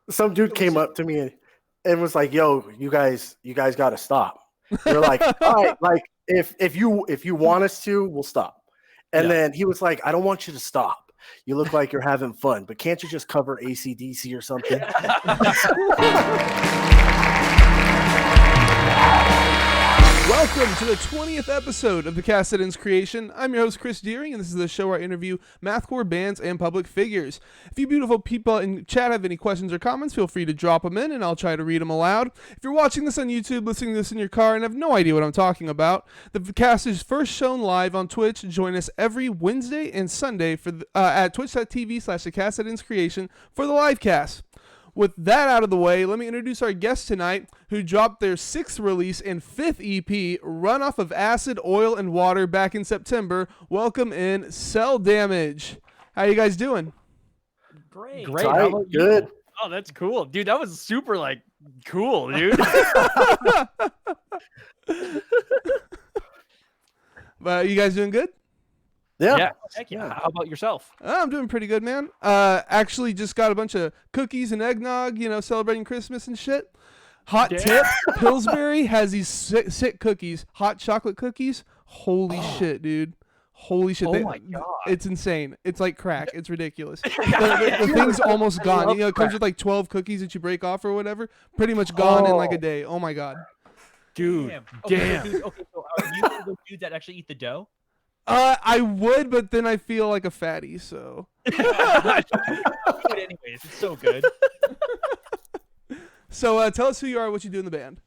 some dude came up to me and was like, "Yo, you guys got to stop." We're like, "All right, like if you want us to, we'll stop." And then he was like, "I don't want you to stop. You look like you're having fun, but can't you just cover AC/DC or something?" Welcome to the 20th episode of the Cast That Ends Creation. I'm your host, Chris Deering, and this is the show where I interview mathcore bands and public figures. If you beautiful people in chat have any questions or comments, feel free to drop them in, and I'll try to read them aloud. If you're watching this on YouTube, listening to this in your car, and have no idea what I'm talking about, the cast is first shown live on Twitch. Join us every Wednesday and Sunday for at twitch.tv/the Cast That Ends Creation for the live cast. With that out of the way, let me introduce our guest tonight, who dropped their 6th release and 5th EP, Run Off of Acid, Oil, and Water, back in September. Welcome in, Cel Damage. How you guys doing? Great. Right, good. Oh, that's cool. Dude, that was super, cool, dude. You guys doing good? Yeah. Heck yeah. How about yourself? I'm doing pretty good, man. Actually just got a bunch of cookies and eggnog, celebrating Christmas and shit. Hot tip, Pillsbury has these sick cookies, hot chocolate cookies. Holy shit, dude. Holy shit. Oh my God. It's insane. It's like crack. It's ridiculous. The thing's almost gone. It comes with like 12 cookies that you break off or whatever. Pretty much gone in like a day. Oh my God. Dude, damn. Okay, so are you the dudes that actually eat the dough? I would, but then I feel like a fatty, so. Anyways, it's so good. So tell us who you are, what you do in the band.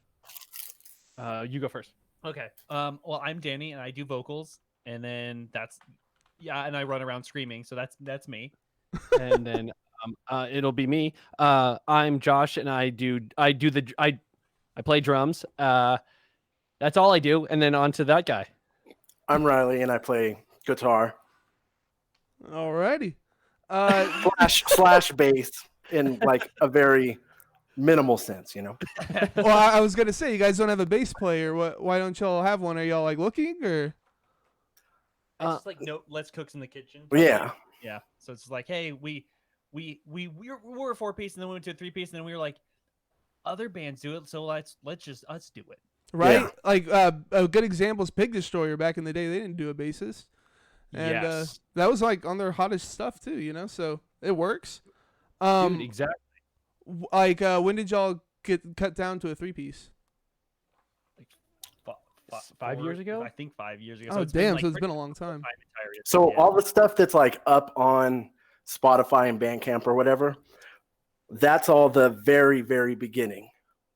You go first. Okay. Well, I'm Danny, and I do vocals, and then and I run around screaming, so that's me. And then it'll be me. I'm Josh, and I play drums. That's all I do, and then on to that guy. I'm Riley, and I play guitar. Alrighty. Slash bass in like a very minimal sense, Well, I was gonna say, you guys don't have a bass player. Why don't y'all have one? Are y'all like looking or? It's just let's cooks in the kitchen. Yeah. Yeah. So it's like, hey, we were a 4-piece, and then we went to a 3-piece, and then we were like, other bands do it, so let's just us do it. Right? Yeah. Like a good example is Pig Destroyer. Back in the day, they didn't do a bassist. And yes. That was like on their hottest stuff too, so it works. Dude, exactly. Like when did y'all get cut down to a 3-piece? Like 5 years ago? I think 5 years ago. Oh, damn, so it's been a long time. So all the stuff that's like up on Spotify and Bandcamp or whatever, that's all the very, very beginning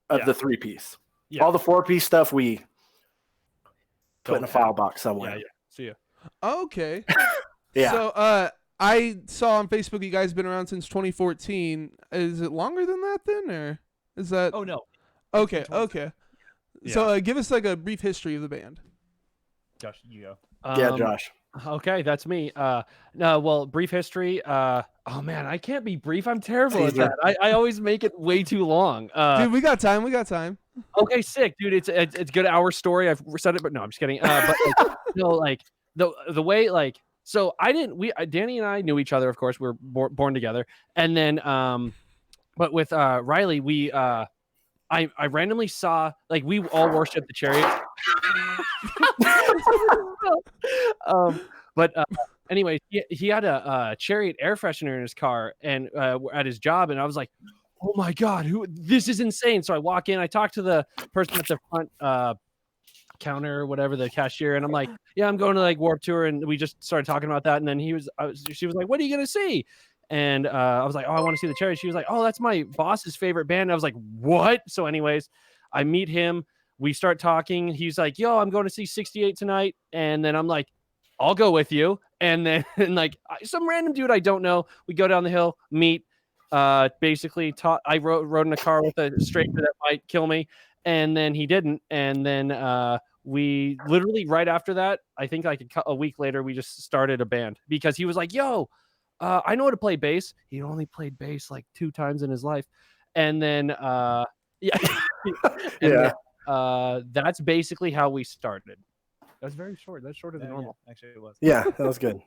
of the 3-piece. Yeah. All the 4-piece stuff we put in a file box somewhere. Yeah. See ya. Okay. Yeah. So I saw on Facebook you guys been around since 2014. Is it longer than that then, or is that? Oh no. Okay. Yeah. So give us like a brief history of the band. Josh, you go. Yeah, Josh. Okay, that's me. Well, brief history. Oh man, I can't be brief. I'm terrible at that. I always make it way too long. Dude, we got time. Okay, sick, dude. It's good hour story. I've said it, but no, I'm just kidding. But the way so Danny and I knew each other. Of course, we were born together, and then but with Riley, I randomly saw we all worship the Chariot. Anyway, he had a Chariot air freshener in his car and at his job, and I was like, oh my God, this is insane. So I walk in, I talk to the person at the front counter or whatever, the cashier, and I'm like, yeah, I'm going to Warped Tour, and we just started talking about that, and then she was like, what are you gonna see? And I was like, oh, I want to see the Chariot. She was like, oh, that's my boss's favorite band. And I was like, what? So anyways, I meet him, we start talking. He's like, yo, I'm going to see 68 tonight. And then I'm like, I'll go with you. And then some random dude I don't know, we go down the hill, meet, basically I rode in a car with a stranger that might kill me, and then he didn't. And then we literally right after that, I think a week later, we just started a band because he was like, yo, I know how to play bass. He only played bass 2 times in his life. And then that's basically how we started. That's very short. That's shorter than normal. Yeah, actually, it was. Yeah, that was good.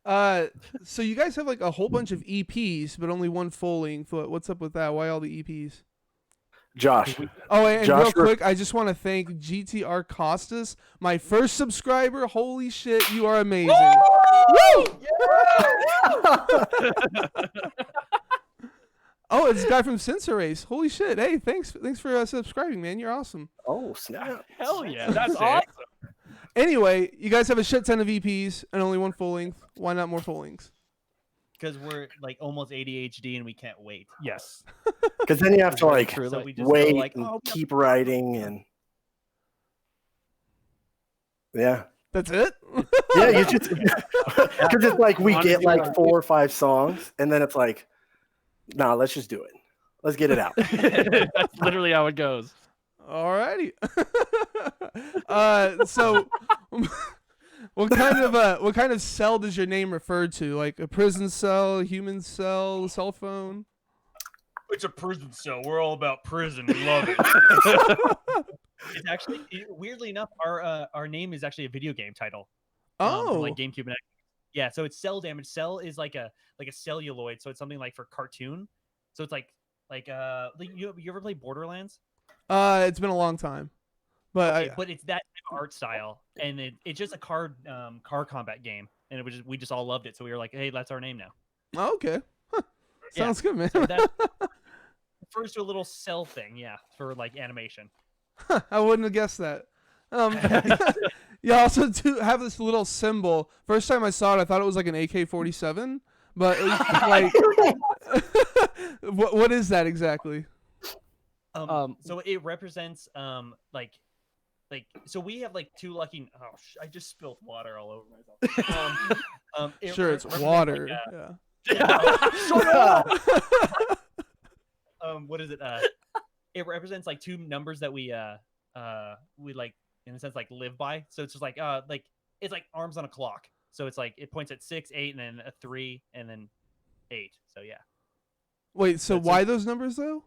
So you guys have like a whole bunch of EPs, but only one full length. What's up with that? Why all the EPs? Josh. Oh, and Josh real quick, I just want to thank GTR Costas, my first subscriber. Holy shit, you are amazing. Woo! Oh, it's a guy from Sensor Race. Holy shit. Hey, thanks for subscribing, man. You're awesome. Oh, snap. Hell yeah, that's Sick. awesome. Anyway, you guys have a shit ton of EPs and only one full length. Why not more full lengths? Because we're like almost ADHD and we can't wait. Yes. Because then you have to like So we just wait go like, and oh, keep writing and yeah. That's it? Yeah, you just because it's like we get like 4 or 5 songs and then it's like, nah, let's just do it. Let's get it out. That's literally how it goes. Alrighty. So what kind of cell does your name refer to? Like a prison cell, a human cell, a cell phone? it's a prison cell. We're all about prison. We love it. It's actually weirdly enough, our name is actually a video game title. From, like GameCube and yeah, so it's Cel Damage. Cell is like a celluloid, so it's something like for cartoon. So it's like you ever play Borderlands? It's been a long time, but But it's that type of art style, and it's just a car combat game, and we just all loved it. So we were like, hey, that's our name now. okay. Huh. Sounds good, man. So that refers to a little cell thing, yeah, for like animation. I wouldn't have guessed that. You also do have this little symbol. First time I saw it, I thought it was like an AK-47, but like, what is that exactly? So it represents like so we have like 2 lucky. I just spilled water all over myself. Sure, it's represents, water. like, Yeah. what is it? It represents like 2 numbers that we like in a sense like live by. So it's just like it's like arms on a clock. So it's like it points at 6, 8, and then a 3, and then 8. So yeah. Wait, so why those numbers though?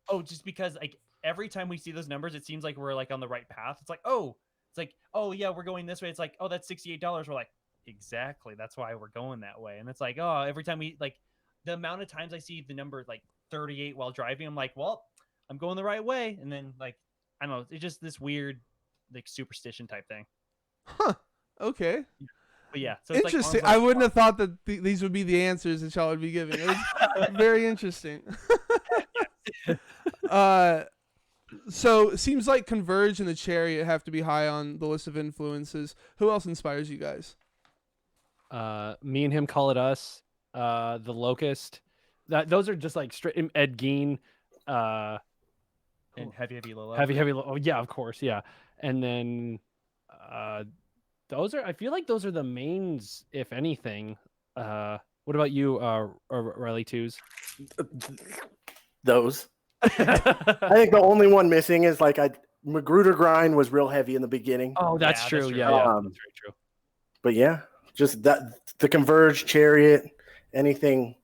Oh, just because like every time we see those numbers, it seems like we're like on the right path. It's like, oh yeah, we're going this way. It's like, oh, that's $68. We're like, exactly. That's why we're going that way. And it's like, oh, every time we like the amount of times I see the number like 38 while driving, I'm like, well, I'm going the right way. And then like, I don't know, it's just this weird like superstition type thing. Huh. Okay. But yeah, so it's interesting. like I wouldn't have thought that these would be the answers that y'all would be giving. It was very interesting. So it seems like Converge and the Chariot have to be high on the list of influences. Who else inspires you guys? Me and him call it us. The Locust. Those are just like straight Ed Gein. and Heavy Low. Heavy Low. Oh yeah, of course, yeah. And then those are. I feel like those are the mains, if anything. What about you, Riley Twos? Those. I think the only one missing is like Magruder Grind was real heavy in the beginning. Oh, that's Yeah, true. that's true. Yeah, that's very true. But yeah, just that the Converge, Chariot, anything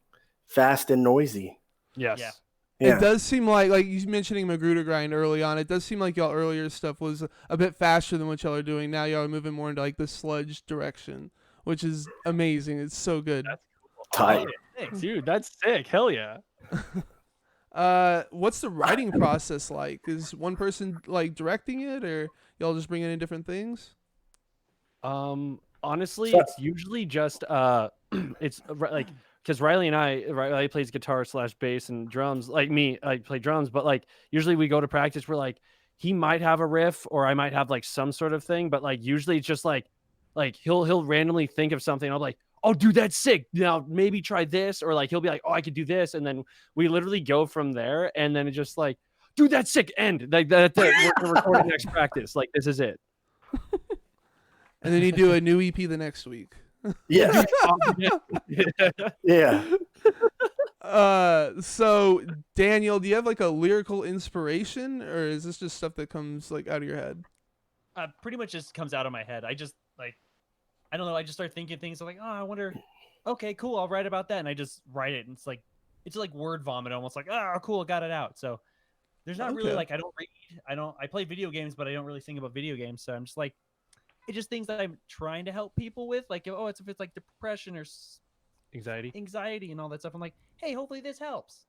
fast and noisy. Yes. Yeah. Yeah. It does seem like you mentioning Magruder Grind early on. It does seem like y'all earlier stuff was a bit faster than what y'all are doing. Now y'all are moving more into like the sludge direction, which is amazing. It's so good. That's Tight. Dude, that's sick. Hell yeah. What's the writing process like? Is one person like directing it, or y'all just bringing in different things? Honestly, So- it's usually just it's like because Riley plays guitar / bass and drums. Like me, I play drums, but like usually we go to practice. We're like he might have a riff or I might have like some sort of thing, but like usually it's just like he'll randomly think of something. I'm like, oh, dude, that's sick. Now maybe try this, or like he'll be like, oh, I could do this, and then we literally go from there. And then it's just like, dude, that's sick. End like that. We're recording next practice. Like this is it. And then you do a new EP the next week. Yeah. Yeah. So Daniel, do you have like a lyrical inspiration, or is this just stuff that comes like out of your head? Pretty much just comes out of my head. I just like, I don't know. I just start thinking things. I'm like, oh, I wonder. Okay, cool. I'll write about that, and I just write it. And it's like word vomit, almost like, oh, cool, got it out. So there's not really Okay. like I don't read. I play video games, but I don't really think about video games. So I'm just like, it's just things that I'm trying to help people with. Like, oh, if it's like depression or Anxiety. and all that stuff. I'm like, hey, hopefully this helps.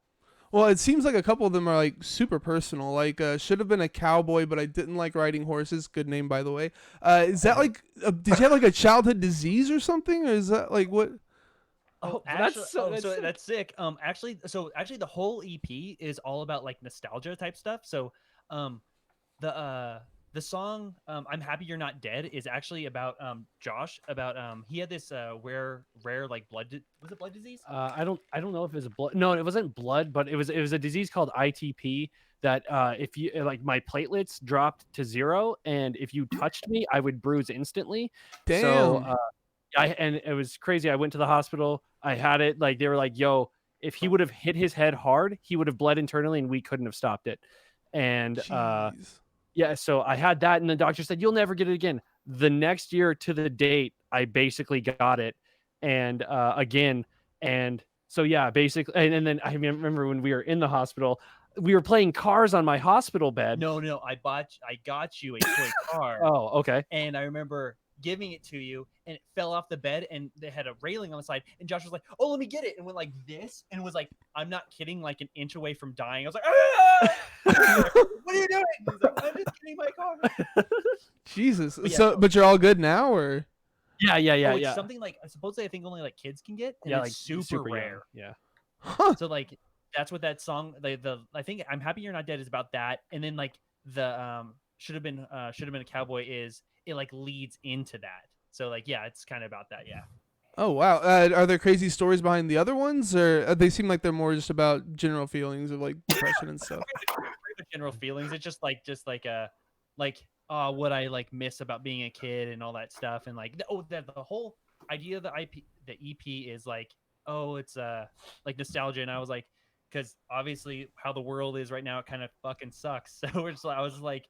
Well, it seems like a couple of them are like super personal. Like, should have been a cowboy, but I didn't like riding horses. Good name, by the way. Is that like? Did you have like a childhood disease or something, or is that like what? Oh, that's actually, so sick. that's sick. Actually, the whole EP is all about like nostalgia type stuff. So, um, the song "I'm Happy You're Not Dead" is actually about Josh. About he had this rare like was it blood disease? I don't know if it was a blood. No, it wasn't blood, but it was a disease called ITP that if you like my platelets dropped to 0, and if you touched me, I would bruise instantly. Damn. So and it was crazy. I went to the hospital. I had it. Like they were like, "Yo, if he would have hit his head hard, he would have bled internally, and we couldn't have stopped it." And Jeez. yeah, so I had that, and the doctor said, "You'll never get it again." The next year to the date, I basically got it, and again, and so yeah, basically, and then I remember when we were in the hospital, we were playing Cars on my hospital bed. No, I got you a toy car. Oh, okay. And I remember giving it to you, and it fell off the bed, and they had a railing on the side. And Josh was like, "Oh, let me get it," and went like this, and was like, "I'm not kidding," like an inch away from dying. I was like, "Ah!" What are you doing? He's like, "I'm just getting my car." Jesus. But yeah, But you're all good now, or? Yeah. Oh, it's something like supposedly I think only like kids can get, and Yeah, it's like super young. rare. Yeah. Huh. So like that's what that song the I think "I'm Happy You're Not Dead" is about that, and then like the should have been a cowboy is it like leads into that. So like yeah, it's kind of about that. Yeah. Oh wow. Are there crazy stories behind the other ones, or they seem like they're more just about general feelings of like depression and stuff? General feelings. It's just like what I like miss about being a kid and all that stuff, and like the whole idea of the EP is like, oh, it's like nostalgia, and I was like, because obviously how the world is right now, it kind of fucking sucks. So I was like,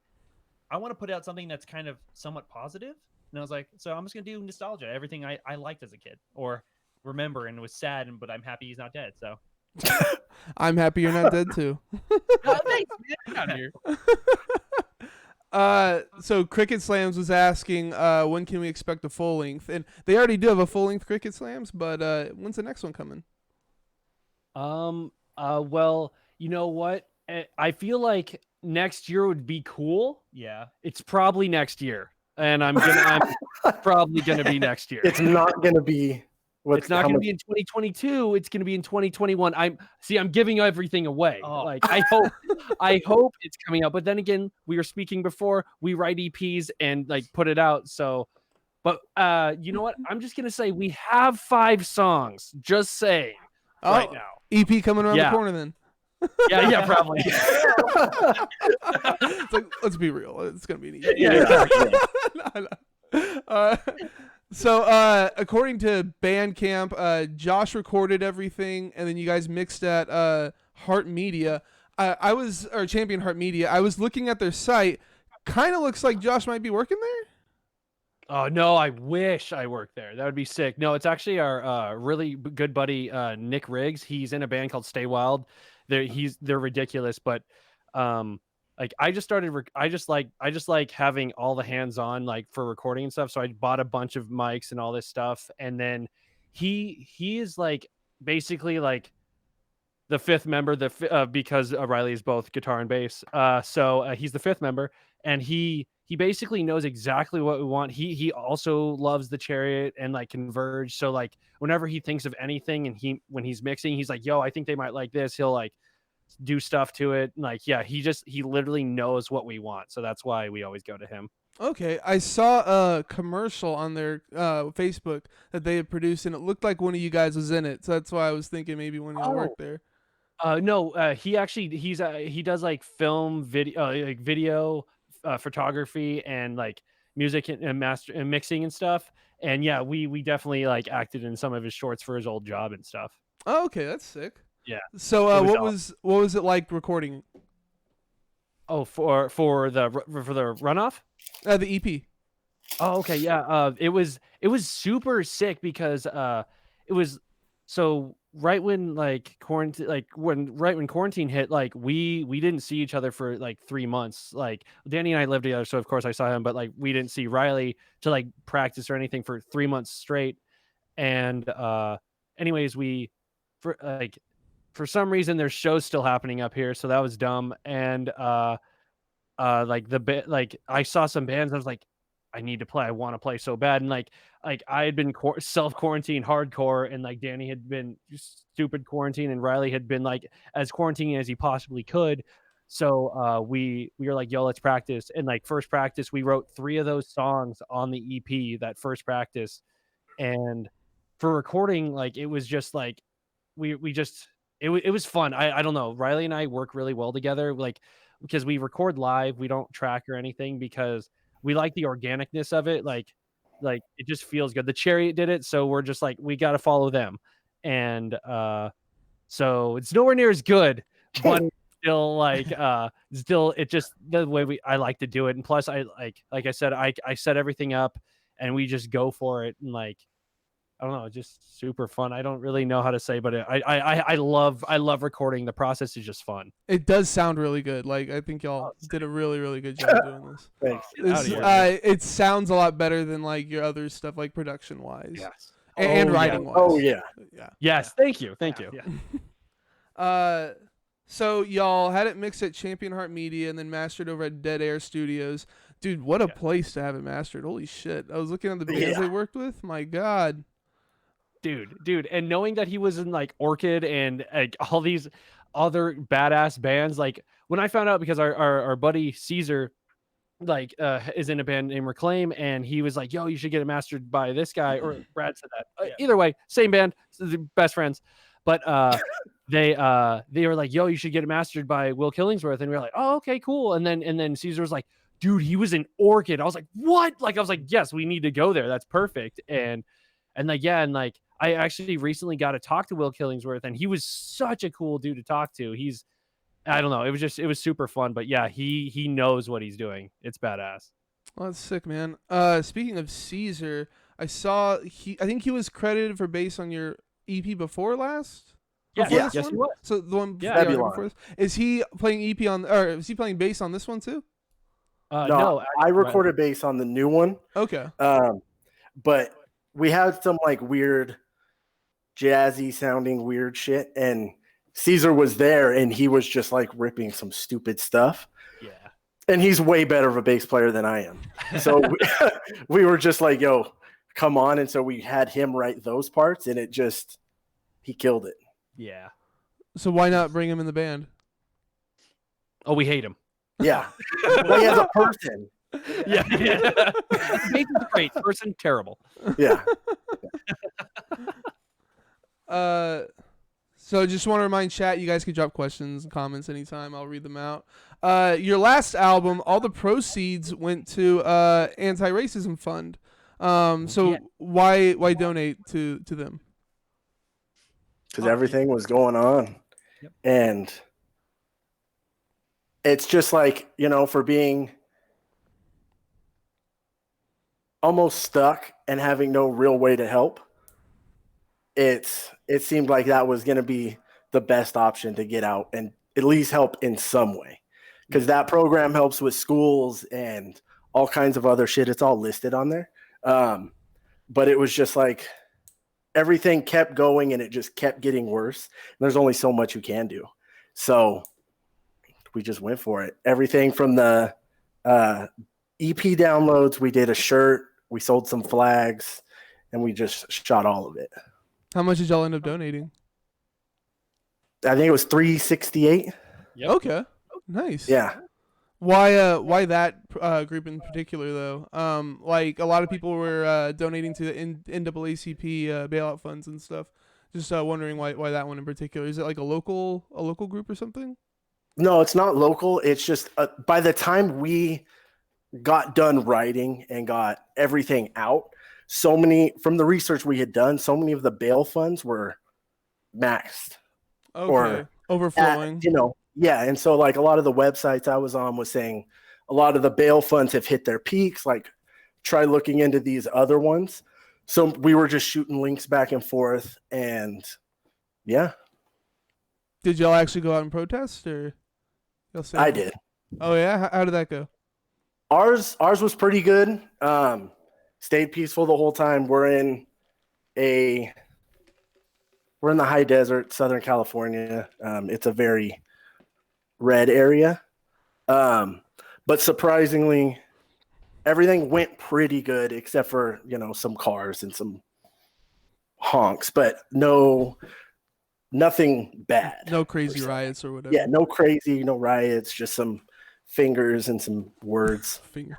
I want to put out something that's kind of somewhat positive, and I was like, so I'm just gonna do nostalgia, everything I liked as a kid or remember and was sad, but I'm happy he's not dead. So I'm happy you're not dead too. oh, thanks, man. Out here. So Cricket Slams was asking, when can we expect a full length? And they already do have a full length Cricket Slams, but when's the next one coming? Well, you know what? I feel like next year would be cool. Yeah. It's probably next year, and I'm probably gonna be next year. It's not gonna be. It's not going to be in 2022. It's going to be in 2021. I'm giving everything away. Oh. Like I hope it's coming out. But then again, we were speaking before. We write EPs and like put it out. So, but you know what? I'm just going to say we have 5 songs. Just saying right now. EP coming around the corner then. Yeah, probably. It's like, let's be real. It's gonna be an EP. Yeah. No. So according to Bandcamp, Josh recorded everything, and then you guys mixed at Heart Media. Champion Heart Media. I was looking at their site. Kind of looks like Josh might be working there. Oh no, I wish I worked there. That would be sick. No, it's actually our really good buddy Nick Riggs. He's in a band called Stay Wild. They're ridiculous, but like I just like having all the hands on like for recording and stuff. So I bought a bunch of mics and all this stuff, and then he is like basically like the 5th member, because Riley is both guitar and bass. So he's the 5th member, and he basically knows exactly what we want. He also loves the Chariot and like Converge. So like whenever he thinks of anything, and when he's mixing, he's like, yo, I think they might like this. He'll like do stuff to it. Like, yeah, he literally knows what we want. So that's why we always go to him. Okay, I saw a commercial on their Facebook that they had produced, and it looked like one of you guys was in it. So that's why I was thinking maybe one of you worked there. No, he does like film, video, photography, and like music and master and mixing and stuff. And yeah, we definitely like acted in some of his shorts for his old job and stuff. Oh, okay, that's sick. Yeah. So what was it like recording? Oh, for the runoff? The EP. Oh, okay, yeah. It was super sick because it was so right when like quarantine, like right when quarantine hit, like we didn't see each other for like 3 months. Like Danny and I lived together, so of course I saw him, but like we didn't see Riley to like practice or anything for 3 months straight. And anyways, for some reason there's shows still happening up here, so that was dumb. And like like I saw some bands, I was like, I need to play, I want to play so bad. And like I had been self quarantined hardcore, and like Danny had been stupid quarantine, and Riley had been like as quarantining as he possibly could. So we were like, yo, let's practice. And like first practice, we wrote 3 of those songs on the EP that first practice. And for recording, like it was just like we just it was fun. I don't know, Riley and I work really well together, like because we record live, we don't track or anything, because we like the organicness of it. Like it just feels good. The Chariot did it, so we're just like, we got to follow them. And so it's nowhere near as good, but still like still it just the way I like to do it. And plus I like I said, I set everything up and we just go for it. And like I don't know, just super fun. I don't really know how to say, but I love recording. The process is just fun. It does sound really good. Like I think y'all did a really, really good job doing this. Thanks. It sounds a lot better than like your other stuff, like production wise. Yes. And Oh, writing yeah. wise. Oh yeah. Yeah. Yes. Thank you. Thank you. Yeah. So y'all had it mixed at Champion Heart Media and then mastered over at Dead Air Studios. Dude, what a place to have it mastered. Holy shit. I was looking at the bands they worked with. My God. Dude, and knowing that he was in like Orchid and like all these other badass bands, like when I found out, because our buddy Caesar like is in a band named Reclaim, and he was like, yo, you should get it mastered by this guy, or Brad said that. Either way, same band, best friends. But they were like, yo, you should get it mastered by Will Killingsworth. And we were like, oh, okay, cool. And then Caesar was like, dude, he was in Orchid. I was like, what? Like I was like, yes, we need to go there, that's perfect. And like, yeah, and like I actually recently got to talk to Will Killingsworth, and he was such a cool dude to talk to. I don't know, it was super fun. But yeah, he knows what he's doing. It's badass. Well, that's sick, man. Speaking of Caesar, I think he was credited for bass on your EP before last. Yes, he was. So the one before this, is he playing EP on, or is he playing bass on this one too? No, I recorded bass on the new one. Okay. But we had some like weird jazzy sounding weird shit, and Caesar was there, and he was just like ripping some stupid stuff. Yeah. And he's way better of a bass player than I am. So we were just like, yo, come on. And so we had him write those parts, and he killed it. Yeah. So why not bring him in the band? Oh, we hate him. Yeah. Well, he has a person. Yeah. Bass is great. Person, terrible. Yeah. So just want to remind chat, you guys can drop questions and comments anytime. I'll read them out. Your last album, all the proceeds went to anti-racism fund. So why donate to them? Because everything was going on. Yep. And it's just like, for being almost stuck and having no real way to help, it seemed like that was going to be the best option to get out and at least help in some way. Because that program helps with schools and all kinds of other shit. It's all listed on there. But it was just like everything kept going and it just kept getting worse. And there's only so much you can do. So we just went for it. Everything from the EP downloads, we did a shirt, we sold some flags, and we just shot all of it. How much did y'all end up donating? I think it was $368. Yep. Okay. Nice. Yeah. Why that group in particular though? Like a lot of people were donating to the NAACP bailout funds and stuff. Just wondering why that one in particular. Is it like a local group or something? No, it's not local. It's just by the time we got done writing and got everything out, from the research we had done, so many of the bail funds were maxed. Okay. Or overflowing. Yeah. And so like a lot of the websites I was on was saying a lot of the bail funds have hit their peaks. Like try looking into these other ones. So we were just shooting links back and forth, and Yeah, Did y'all actually go out and protest, or y'all I did. Oh yeah, how did that go? Ours was pretty good. Stayed peaceful the whole time. We're in the high desert, Southern California. It's a very red area. But surprisingly, everything went pretty good except for, some cars and some honks, but nothing bad. No crazy riots or whatever. Yeah, no riots, just some fingers and some words. Finger.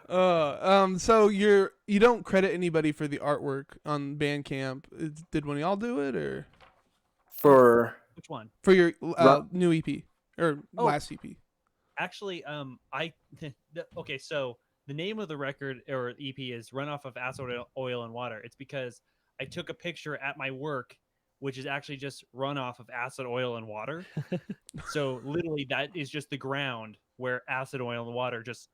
So you don't credit anybody for the artwork on Bandcamp. Did one of y'all do it, or for Which one? for your new EP or last EP? Actually, okay, so the name of the record or EP is Runoff of Acid, Oil, and Water. It's because I took a picture at my work, which is actually just runoff of acid, oil, and water. So literally that is just the ground where acid, oil, and water just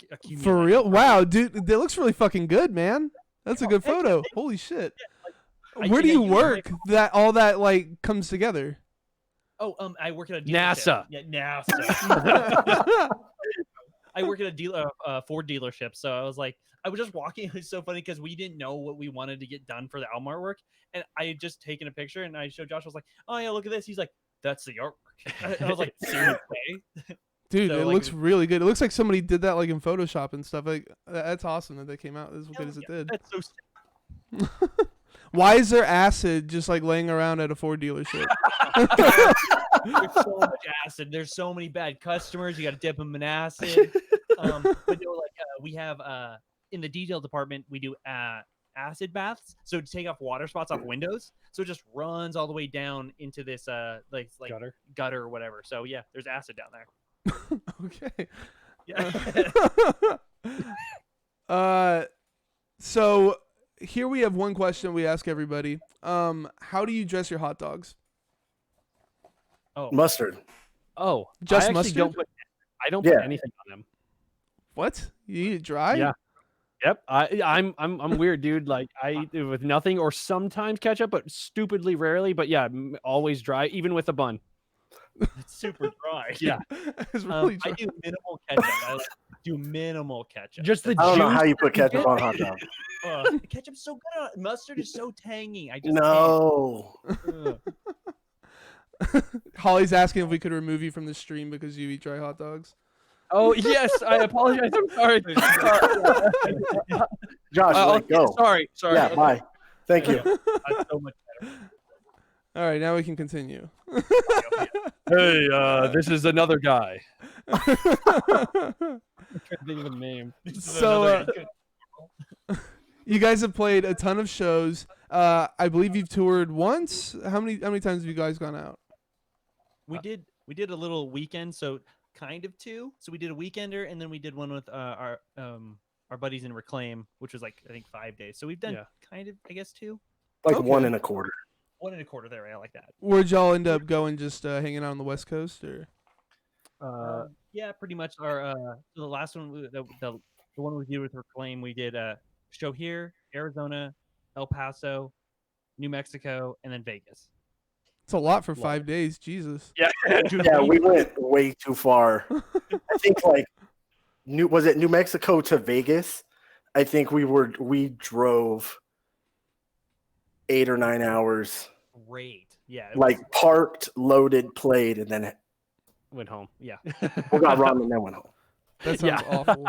accumulate. For real? Wow, dude, that looks really fucking good, man. That's a good photo. Holy shit. Where do you work that all that like comes together? Oh, I work at a NASA. dealership. Yeah, NASA. I work at a Ford dealership, so I was just walking. It was so funny because we didn't know what we wanted to get done for the album artwork, and I had just taken a picture and I showed Josh. I was like, "Oh yeah, look at this." He's like, "That's the artwork." I was like, "Seriously?" Dude, So, it looks really good. It looks like somebody did that like in Photoshop and stuff. Like that's awesome that they came out as good as it did. That's so sick. Why is there acid just like laying around at a Ford dealership? There's so much acid. There's so many bad customers. You got to dip them in acid. But we have in the detail department we do acid baths. So to take off water spots off windows, so it just runs all the way down into this like gutter or whatever. So yeah, there's acid down there. Okay. Yeah. So here we have one question we ask everybody. How do you dress your hot dogs? Oh, Mustard. Oh, Just I actually mustard? I don't put anything on them. What? You eat it dry? Yeah. Yep. I'm weird, dude. Like I eat it with nothing or sometimes ketchup, but stupidly rarely. But yeah, always dry, even with a bun. it's super dry. Yeah. It's really I dry. do minimal ketchup. do minimal ketchup. Just the I don't know juice. how you put ketchup on hot dog. Ketchup's so good. Mustard is so tangy. I just No. can't. Holly's asking if we could remove you from the stream because you eat dry hot dogs. Oh yes, I apologize. I'm sorry. Josh, go. Sorry. Yeah, bye. Thank you. That's so much better. All right, now we can continue. Hey, this is another guy. I can't think of a name. So, you guys have played a ton of shows. I believe you've toured once. How many times have you guys gone out? We did a little weekend, so kind of two. So we did a weekender, and then we did one with our buddies in Reclaim, which was like I think 5 days. So we've done kind of, I guess, two. Like Okay. 1 1/4. 1 1/4 there. I like that. Where'd y'all end up going? Just hanging out on the West Coast, or? Yeah, pretty much. Our so the last one, the one we did with Reclaim, we did a show here, Arizona, El Paso, New Mexico, and then Vegas. It's a lot for 5 days. Jesus. Yeah. Yeah, we went way too far. I think was it New Mexico to Vegas? I think we drove 8 or 9 hours. Great. Yeah. Parked, loaded, played, and then Went home. Yeah. we got ramen and then went home. That sounds awful.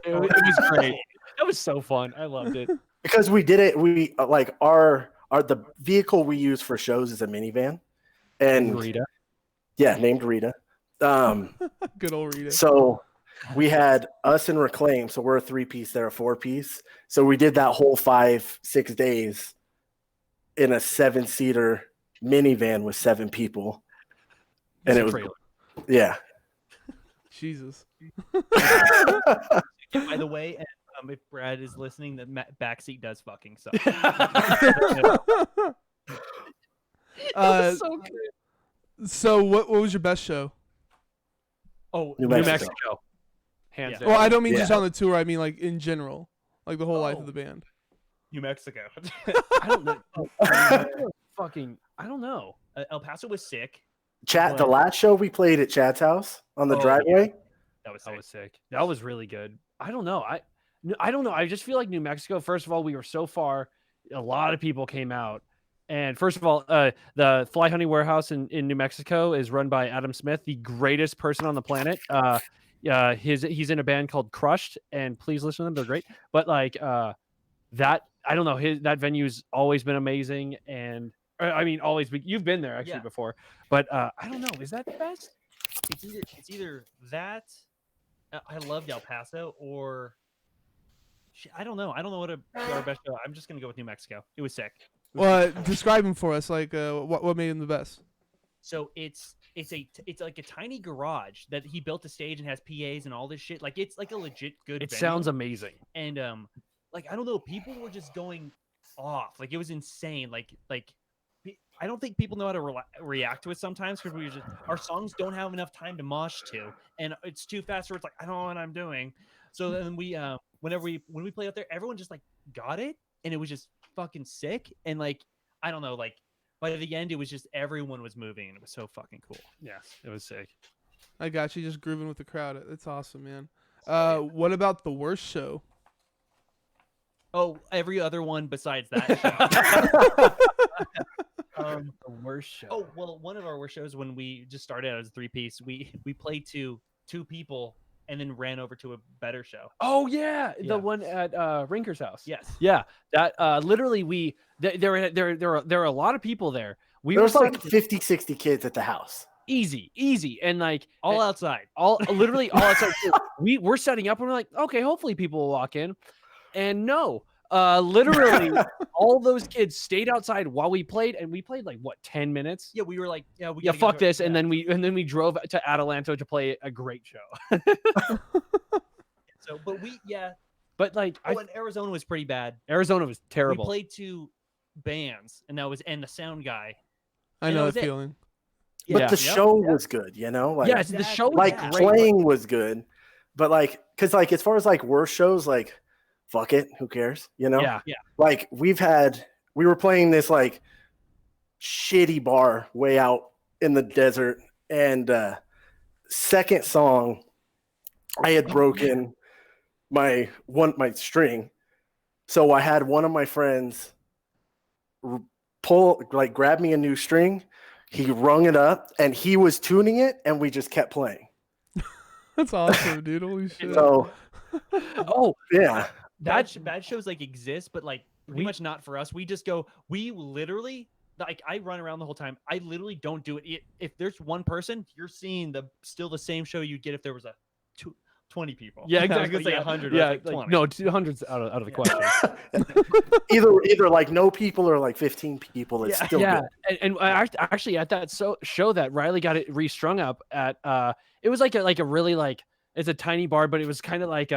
It was great. That was so fun. I loved it. Because we did it, we the vehicle we use for shows is a minivan, and Rita. Yeah, named Rita. Good old Rita. So we had us and Reclaim, so we're a 3-piece, they're a 4-piece. So we did that whole 5-6 days in a 7-seater minivan with 7 people, and it was yeah. Jesus. By the way, if Brad is listening, the backseat does fucking suck. So good. So what was your best show? Oh, New New Mexico. Mexico. Hands Yeah. down. Well, I don't mean just Yeah. on the tour. I mean like in general, like the whole life of the band. New Mexico. I don't know. Fucking, I don't know. El Paso was sick. Chat. The But- last show we played at Chad's house on the Oh, driveway. That was That sick. was sick. That was really good. I don't know. I don't know. I just feel like New Mexico. First of all, we were so far. A lot of people came out, and first of all, the Fly Honey Warehouse in New Mexico is run by Adam Smith, the greatest person on the planet. He's in a band called Crushed, and please listen to them. They're great. But like that, I don't know. That venue's always been amazing, and I mean, always. You've been there actually Yeah. before, but I don't know. Is that the best? It's either that. I loved El Paso, or I don't know. I don't know what our best show. I'm just gonna go with New Mexico. It was sick. Well, describe him for us. Like, what made him the best? So it's like a tiny garage that he built a stage and has PAs and all this shit. Like it's like a legit good. It venue. sounds amazing. And like I don't know, people were just going off. Like it was insane. Like I don't think people know how to react to it sometimes because our songs don't have enough time to mosh to, and it's too fast. Where it's like I don't know what I'm doing. So then we when we play out there, everyone just like got it, and it was just fucking sick. And like I don't know, like by the end, it was just everyone was moving, and it was so fucking cool. Yes, it was sick. I got you, just grooving with the crowd. That's awesome, man. What about the worst show? Oh, every other one besides that. The worst show. Oh well, one of our worst shows when we just started out as a 3-piece, we played to 2 people and then ran over to a better show. Oh yeah, Yeah. the one at Rinker's house. Yes. Yeah, that literally there are a lot of people there. There was like 50, 60 kids at the house. easy, and like All outside. literally all outside. We're setting up and we're like, okay, hopefully people will walk in, and no. Literally all those kids stayed outside while we played, and we played like what 10 minutes. Yeah, we were like, we Yeah, gotta get fuck to it. this, and Yeah. then we drove to Adelanto to play a great show. So, but But like, and Arizona was pretty bad. Arizona was terrible. We played 2 bands, and the sound guy. I And know that that was it. feeling. But Yeah. the show was good, you know? Like, Yes, the show was like great. playing was good. But like, because like as far as like worst shows, like fuck it, who cares? You know? Yeah. Like we were playing this like shitty bar way out in the desert, and second song I had broken my string, so I had one of my friends grab me a new string. He rung it up and he was tuning it, and we just kept playing. That's awesome, dude. Holy shit. So Oh, yeah, Bad shows like exist, but like pretty We- much not for us. We literally like I run around the whole time. I literally don't do it. If there's one person, you're seeing still the same show you'd get if there was 20 people. yeah, I was exactly. gonna say yeah. 100. Yeah, Like 20. no, 200's out of the Yeah. question. either like no people or like 15 people. It's Yeah. still Yeah, good. and actually at that show that Riley got it restrung up at, it was like a really like it's a tiny bar, but it was kind of like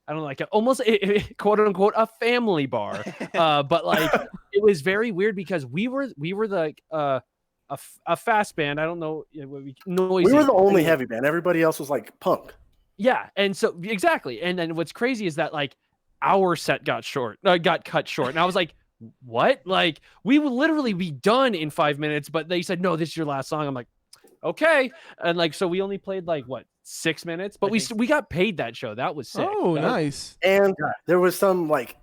I don't know, like almost quote unquote a family bar, but like it was very weird because we were like a fast band. I don't know what noisy. We were the only heavy band. Everybody else was like punk. Yeah, and so exactly, and then what's crazy is that like our set got cut short, and I was like, what? Like we would literally be done in 5 minutes, but they said no, this is your last song. I'm like, okay, and like so we only played like what 6 minutes, but we got paid that show. That was sick. Oh, That was- nice. And there was some like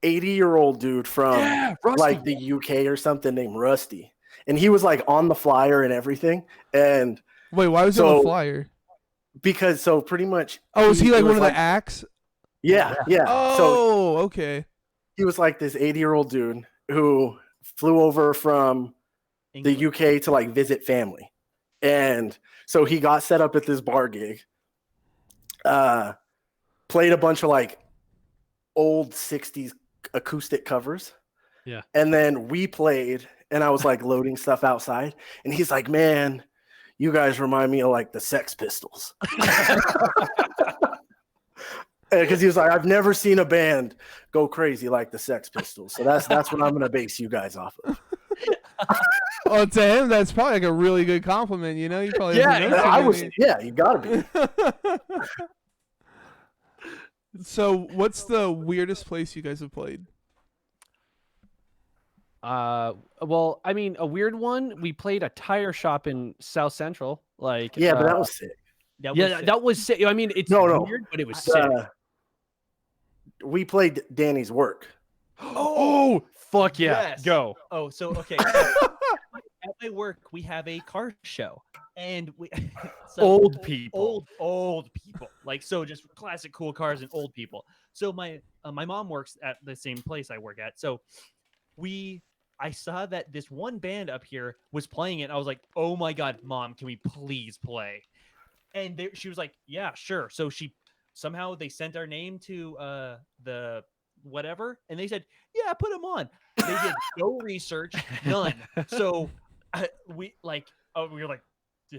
80-year-old dude from Yeah, Rusty. like the UK or something named Rusty. And he was like on the flyer and everything. And Wait, why was he on the So- flyer? because so pretty much Oh, is he like was one of the acts? Yeah. So Oh, okay. he was like this 80-year-old dude who flew over from the UK to like visit family. And so he got set up at this bar gig, played a bunch of like old 60s acoustic covers. Yeah. And then we played, and I was like loading stuff outside, and he's like, man, you guys remind me of like the Sex Pistols. Because he was like, I've never seen a band go crazy like the Sex Pistols. So that's what I'm going to base you guys off of. Oh, to him, that's probably like a really good compliment. You know, he probably Yeah, doesn't know I too was, many- yeah, you got to be. So, what's the weirdest place you guys have played? Well, I mean, a weird one. We played a tire shop in South Central. Like, Yeah, but that was sick. that was sick. I mean, it's No. weird, but it was sick. We played Danny's work. Oh, fuck yeah. Yes. Go. Oh, so okay. At my work, we have a car show, and we Old people. old people, like, so just classic cool cars and old people. So my mom works at the same place I work at. So I saw that this one band up here was playing it. And I was like, oh my god, Mom, can we please play? And she was like, yeah, sure. So somehow they sent our name to the whatever, and they said, yeah, put them on. They did no research, none. So we were like,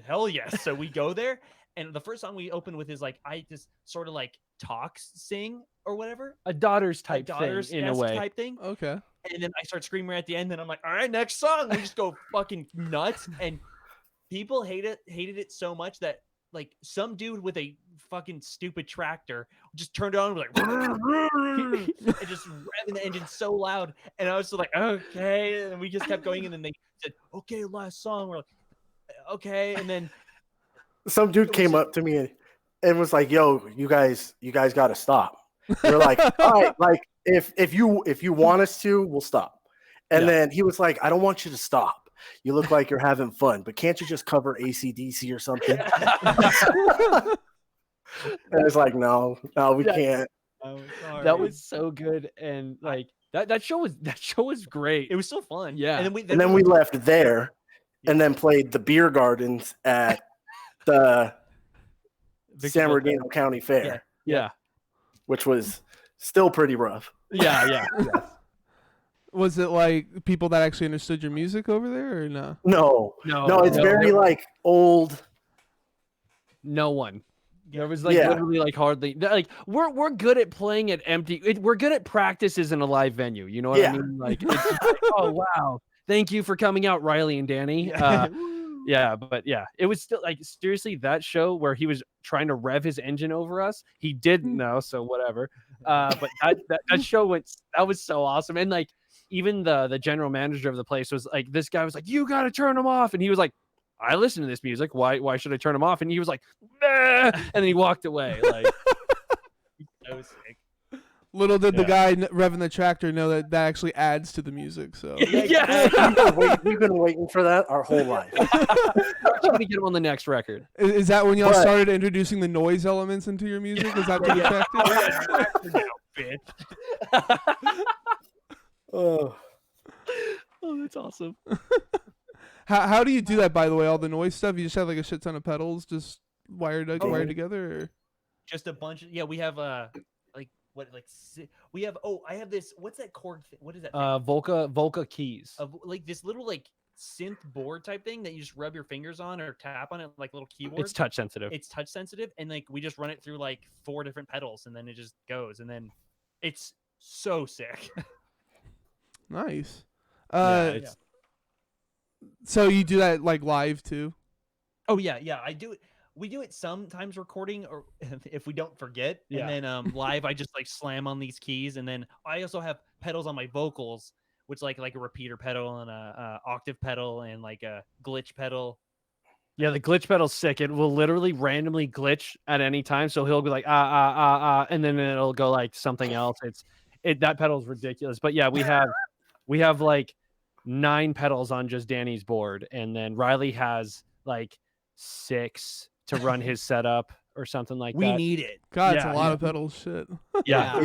hell yes. So we go there, and the first song we open with is like, I just sort of like sing or whatever, A daughter's a type daughter's thing in a way. type thing. Okay. And then I start screaming at the end, and I'm like, all right, next song. We just go fucking nuts, and people hated it so much that like some dude with a fucking stupid tractor just turned on and was like and just revving the engine so loud, and I was just like, okay, and we just kept going, and then they said, okay, last song. We're like, okay, and then Some dude came up to me and was like, "Yo, you guys got to stop." We're like, "All right, like if you want us to, we'll stop." And then he was like, "I don't want you to stop. You look like you're having fun, but can't you just cover AC/DC or something?" And it's like, no, we can't. That was so good, and like that show was great. It was so fun. Yeah. And then we left there, and then played the beer gardens at the San Bernardino County Fair, Yeah. which was still pretty rough. Yeah. Was it like people that actually understood your music over there, or no? No, it's very like old. No one. There was like Yeah. literally like hardly like we're good at playing at empty. We're good at practices in a live venue. You know what I mean? Like, it's just like, oh wow, thank you for coming out, Riley and Danny. Yeah, but yeah, it was still like seriously that show where he was trying to rev his engine over us. He didn't know, so whatever. But that show that was so awesome, and like even the general manager of the place was like, this guy was like, you got to turn them off, and he was like, I listen to this music. Why should I turn them off? And he was like, nah! And then he walked away. Like, that was sick. Little did the guy revving the tractor know that actually adds to the music. So We've been waiting for that our whole life. I'm going to get him on the next record. Is that when y'all started introducing the noise elements into your music? Is that to the tractor? Oh, that's awesome. How do you do that, by the way? All the noise stuff? You just have like a shit ton of pedals just wired together? Or? Just a bunch of, we have we have, I have this, what's that chord thing? What is that thing? Volca keys. Of like this little like synth board type thing that you just rub your fingers on or tap on it like little keyboard. It's touch sensitive. It's touch sensitive, and like we just run it through like 4 different pedals, and then it just goes, and then it's so sick. Nice. It's So you do that like live too? Oh yeah, I do it. We do it sometimes recording, or if we don't forget, and then live I just like slam on these keys, and then I also have pedals on my vocals, which like a repeater pedal and a octave pedal and like a glitch pedal. Yeah, the glitch pedal's sick. It will literally randomly glitch at any time, so he'll be like and then it'll go like something else. That pedal's ridiculous. But yeah, we have like 9 pedals on just Danny's board, and then Riley has like 6 to run his setup or something like that. We need it. God, it's a lot of pedals. Shit. Yeah.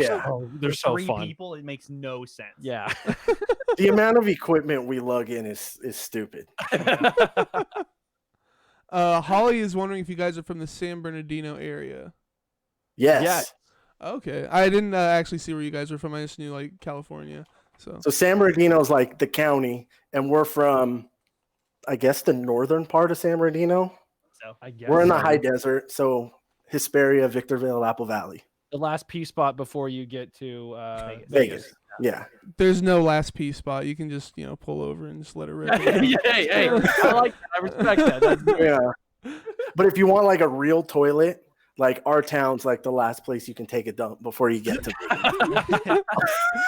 They're so 3 fun. people, it makes no sense. Yeah. the amount of equipment we lug in is stupid. Holly is wondering if you guys are from the San Bernardino area. Yes. Yeah. Okay. I didn't actually see where you guys were from. I just knew like California. So San Bernardino is like the county, and we're from, I guess, the northern part of San Bernardino. So I guess We're in the high desert, so Hesperia, Victorville, Apple Valley. the last P spot before you get to Vegas. Yeah. there's no last P spot. You can just pull over and just let it rip. hey, I like that. I respect that. That's Yeah. But if you want like a real toilet, like our town's like the last place you can take a dump before you get to Vegas.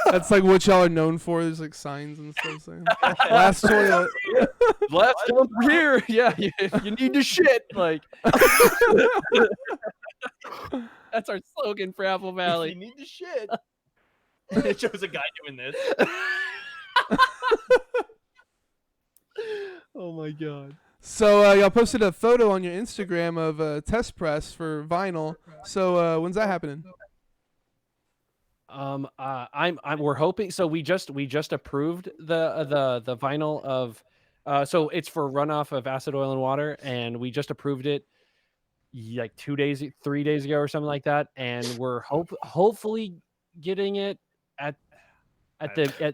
That's like what y'all are known for. There's like signs and stuff saying last toilet. Last dump here. Yeah, if you need to shit, like that's our slogan for Apple If Valley. you need to shit. It shows a guy doing this. Oh my god. So y'all posted a photo on your Instagram of a test press for vinyl. So when's that happening? We're hoping. So we just approved the vinyl of, so it's for runoff of acid, oil, and water, and we just approved it like 3 days ago or something like that, and we're hopefully getting it at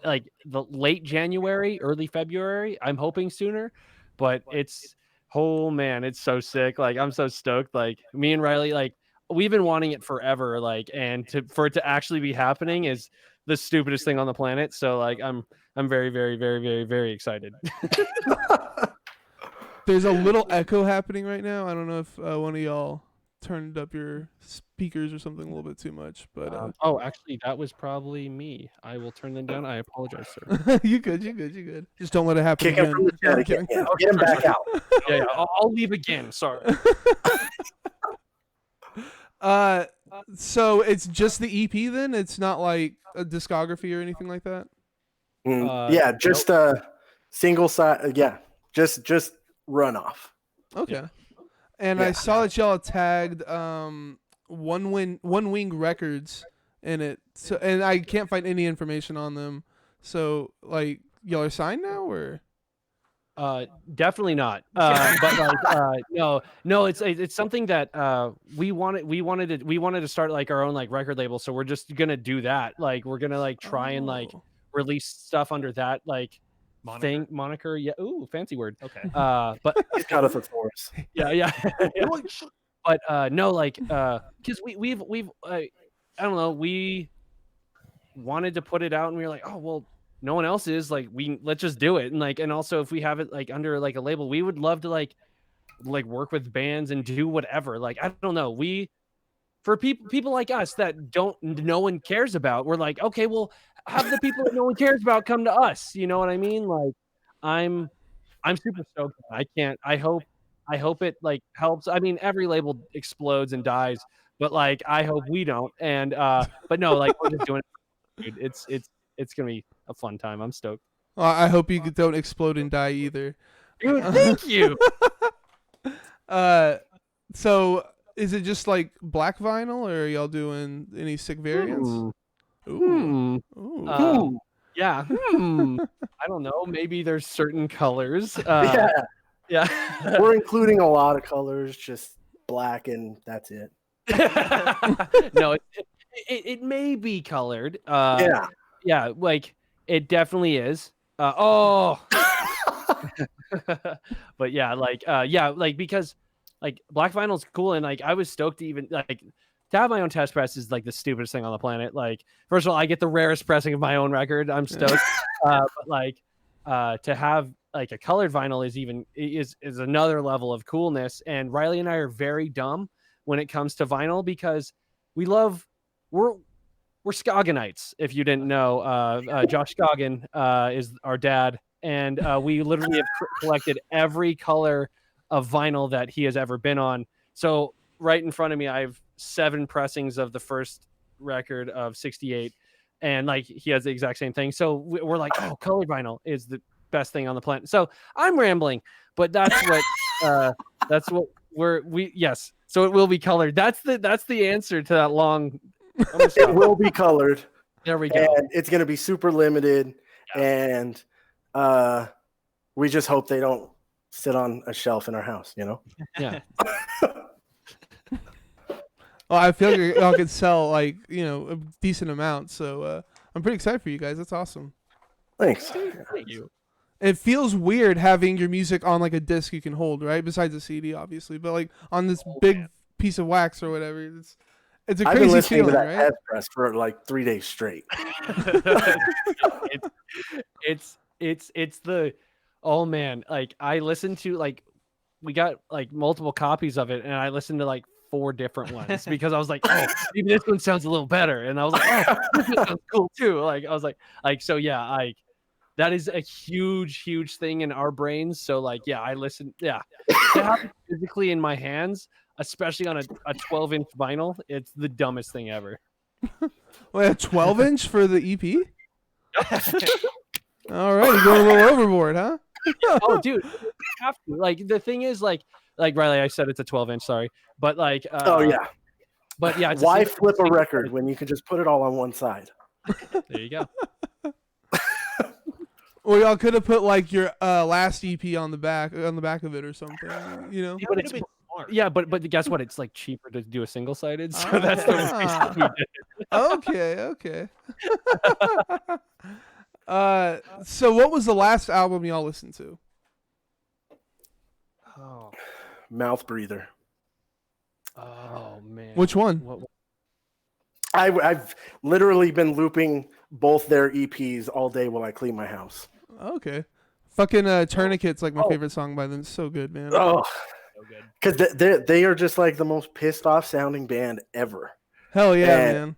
like the late January, early February. I'm hoping sooner, but it's, oh man, it's so sick. Like I'm so stoked. Like me and Riley, like we've been wanting it forever. Like, and for it to actually be happening is the stupidest thing on the planet. So like I'm very, very, very, very, very excited. There's a little echo happening right now. I don't know if one of y'all turned up your speakers or something a little bit too much, but oh, actually, that was probably me. I will turn them down. I apologize, sir. you good. Just don't let it happen Kick him again. from the chat again. Yeah, get him back out. Yeah, I'll leave again. Sorry. So it's just the EP then? It's not like a discography or anything like that? Yeah, just a single side. Yeah, just runoff. Okay. And Yeah. I saw that y'all tagged One Wing Records in it. So, and I can't find any information on them. So like y'all are signed now or? Definitely not. But like, no, it's something that we wanted to start like our own like record label. So we're just gonna do that. Like we're gonna like try and like release stuff under that like moniker. Yeah. Ooh, fancy word. Okay. But He's got us a force. yeah. But no, like because we've I don't know, we wanted to put it out and we were like, oh well, no one else is, like, let's just do it. And like, and also if we have it like under like a label, we would love to like work with bands and do whatever. Like, I don't know, for people like us that no one cares about, we're like, okay, well, have the people that no one cares about come to us. You know what I mean? Like, I'm super stoked. I hope it like helps. I mean, every label explodes and dies, but like I hope we don't. And but no, like we're just doing it. Dude, it's gonna be a fun time. I'm stoked. I hope you don't explode and die either. Dude, thank you. So is it just like black vinyl, or are y'all doing any sick variants? Ooh. Yeah. I don't know. Maybe there's certain colors. Yeah. We're including a lot of colors, just black and that's it. No, it may be colored. Yeah, like it definitely is. But yeah, like because like black vinyl is cool, and like I was stoked to even like to have my own test press is like the stupidest thing on the planet. Like, first of all, I get the rarest pressing of my own record. I'm stoked. But like to have like a colored vinyl is another level of coolness. And Riley and I are very dumb when it comes to vinyl because we're Scogginites, if you didn't know. Josh Scoggin is our dad, and we literally have collected every color of vinyl that he has ever been on. So right in front of me, I have 7 pressings of the first record of 68, and like he has the exact same thing. So we're like, oh, colored vinyl is the best thing on the planet. So I'm rambling, but that's what yes. So it will be colored. That's the answer to that long. It will be colored. There we go. And it's going to be super limited. Yeah. And we just hope they don't sit on a shelf in our house, you know? Yeah. Well, I feel like y'all could sell like, a decent amount. So I'm pretty excited for you guys. That's awesome. Thanks. Thank you. It feels weird having your music on like a disc you can hold, right? Besides a CD, obviously, but like on this big piece of wax or whatever. It's a crazy I've been listening feeling, to that right? test press for like 3 days straight. It's the, oh man, like I listened to like, we got like multiple copies of it, and I listened to like 4 different ones because I was like, oh, maybe this one sounds a little better, and I was like, oh, this one sounds cool too. Like I was like so yeah, that is a huge thing in our brains. So like yeah, I listen. Yeah, to have it physically in my hands, especially on a 12-inch vinyl, it's the dumbest thing ever. Wait, a 12-inch for the EP? All right, you're going a little overboard, huh? Oh, dude, you have to. Like the thing is, like Riley, I said it's a 12-inch. Sorry, but like, oh yeah, but yeah, why flip a record when you can just put it all on one side? There you go. Or y'all could have put like your last EP on the back of it or something, you know? But it's yeah, but guess what? It's like cheaper to do a single-sided, so that's the reason we did it. Okay. So what was the last album y'all listened to? Oh, Mouth Breather. oh man. Which one? I've literally been looping both their EPs all day while I clean my house. Okay. Fucking Tourniquet's like my favorite song by them. It's so good, man. Oh, So good. because they are just like the most pissed off sounding band ever. Hell yeah, And man.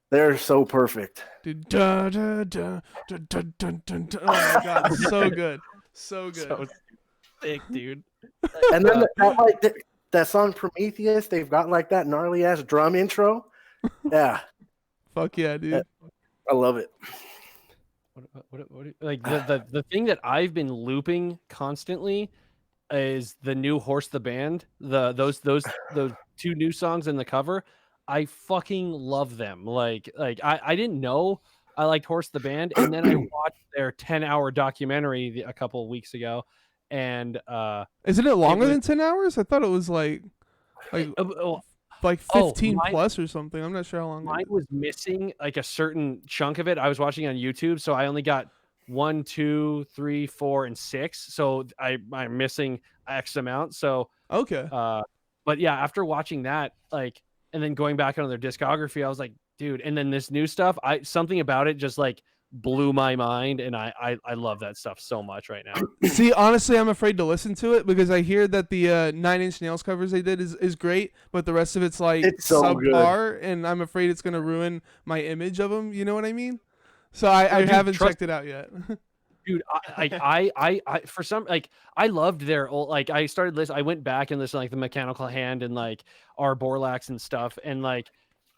they're so perfect. Dude, da, da, da, da, da, da, da, da. Oh my god, so good. So good. So sick, dude. And then that song Prometheus, they've got like that gnarly ass drum intro. Yeah, Fuck yeah, dude. I love it. What like the thing that I've been looping constantly is the new Horse the Band. Those 2 new songs in the cover. I fucking love them. Like I didn't know I liked Horse the Band, and then I watched their 10-hour documentary a couple of weeks ago, and Isn't it longer than 10 hours? I thought it was like 15 plus or something. I'm not sure how long. Mine was missing like a certain chunk of it. I was watching on YouTube, so I only got 1, 2, 3, 4, and 6. So I'm missing X amount. So okay. But yeah, after watching that, like, and then going back on their discography, I was like, dude. And then this new stuff, something about it just like blew my mind, and I love that stuff so much right now. See, honestly, I'm afraid to listen to it because I hear that the 9 Inch Nails covers they did is great, but the rest of it's like so subpar, and I'm afraid it's gonna ruin my image of them. You know what I mean? So I haven't checked it out yet. Dude, I for some, like, I loved their old, like, I started listening. I went back and listened to like the Mechanical Hand and like our Borlax and stuff, and like,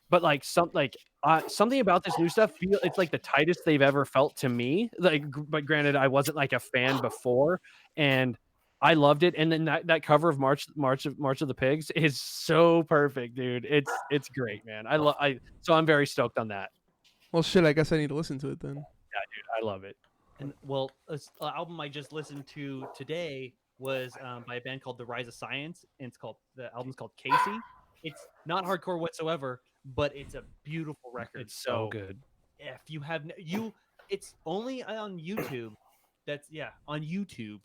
but like something about this new stuff it's like the tightest they've ever felt to me. Like, but granted, I wasn't like a fan before, and I loved it. And then that cover of March of the Pigs is so perfect, dude. It's great, man. So I'm very stoked on that. Well, shit, I guess I need to listen to it then. Yeah, dude, I love it. And well, an album I just listened to today was by a band called The Rise of Science, and the album's called Casey. It's not hardcore whatsoever, but it's a beautiful record. It's so good. If you have it's only on YouTube. On YouTube.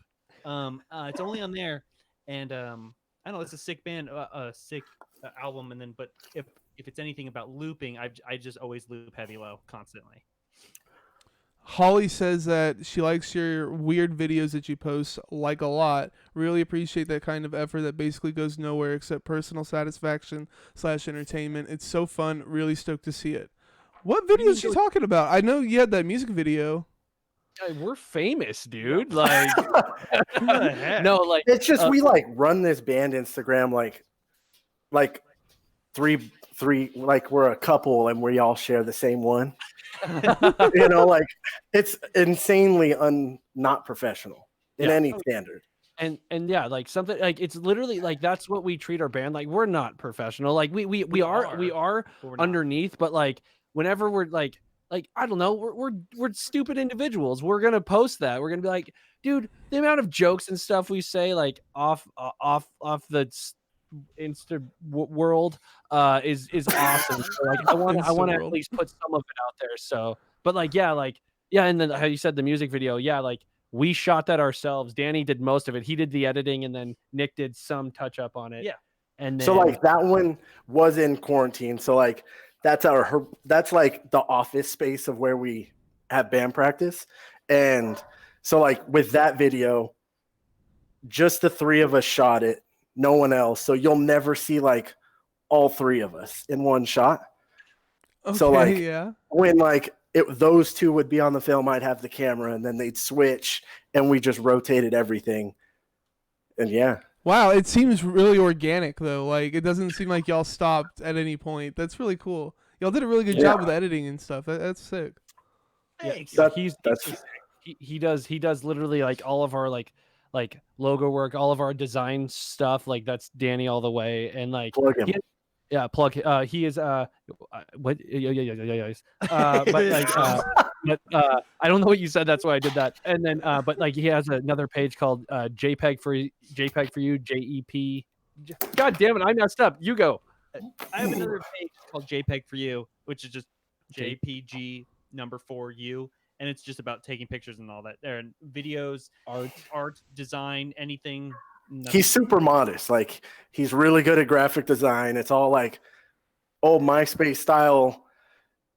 It's only on there, and I don't know. It's a sick band, a sick album, and then but if it's anything about looping, I just always loop Heavy Low constantly. Holly says that she likes your weird videos that you post like a lot. Really appreciate that kind of effort that basically goes nowhere except personal satisfaction / entertainment. It's so fun. Really stoked to see it. What video is she talking about? I know you had that music video. We're famous, dude. Like, no, like it's just we like run this band Instagram like three like we're a couple and we all share the same one. You know, like it's insanely not professional in any standard. And yeah, like something like it's literally like that's what we treat our band like. We're not professional. Like we are underneath, but like whenever we're like I don't know, we're stupid individuals. We're gonna post that. We're gonna be like, dude, the amount of jokes and stuff we say like off the Insta world is awesome. So, like I want to at least put some of it out there. So, but like yeah, and then how you said the music video, yeah, like we shot that ourselves. Danny did most of it. He did the editing, and then Nick did some touch up on it. Yeah. And then, so like that one was in quarantine. So like that's like the office space of where we have band practice. And so like with that video, just the 3 of us shot it. No one else. So you'll never see like all three of us in one shot. Okay, So like yeah. when like those two would be on the film, I'd have the camera, and then they'd switch, and we just rotated everything. And yeah. Wow, it seems really organic though. Like it doesn't seem like y'all stopped at any point. That's really cool. Y'all did a really good job with editing and stuff. That's sick. Thanks. He does literally like all of our like logo work, all of our design stuff. Like that's Danny all the way, and like Plug him. plug. He is what? Yeah. But like, I don't know what you said. That's why I did that. And then, but like, he has another page called JPEG for you, JEP. God damn it, I messed up. You go. I have another page called JPEG for you, which is just JPG number 4U, and it's just about taking pictures and all that. There and videos, art, design, anything. Nothing. He's super modest. Like he's really good at graphic design. It's all like old MySpace style,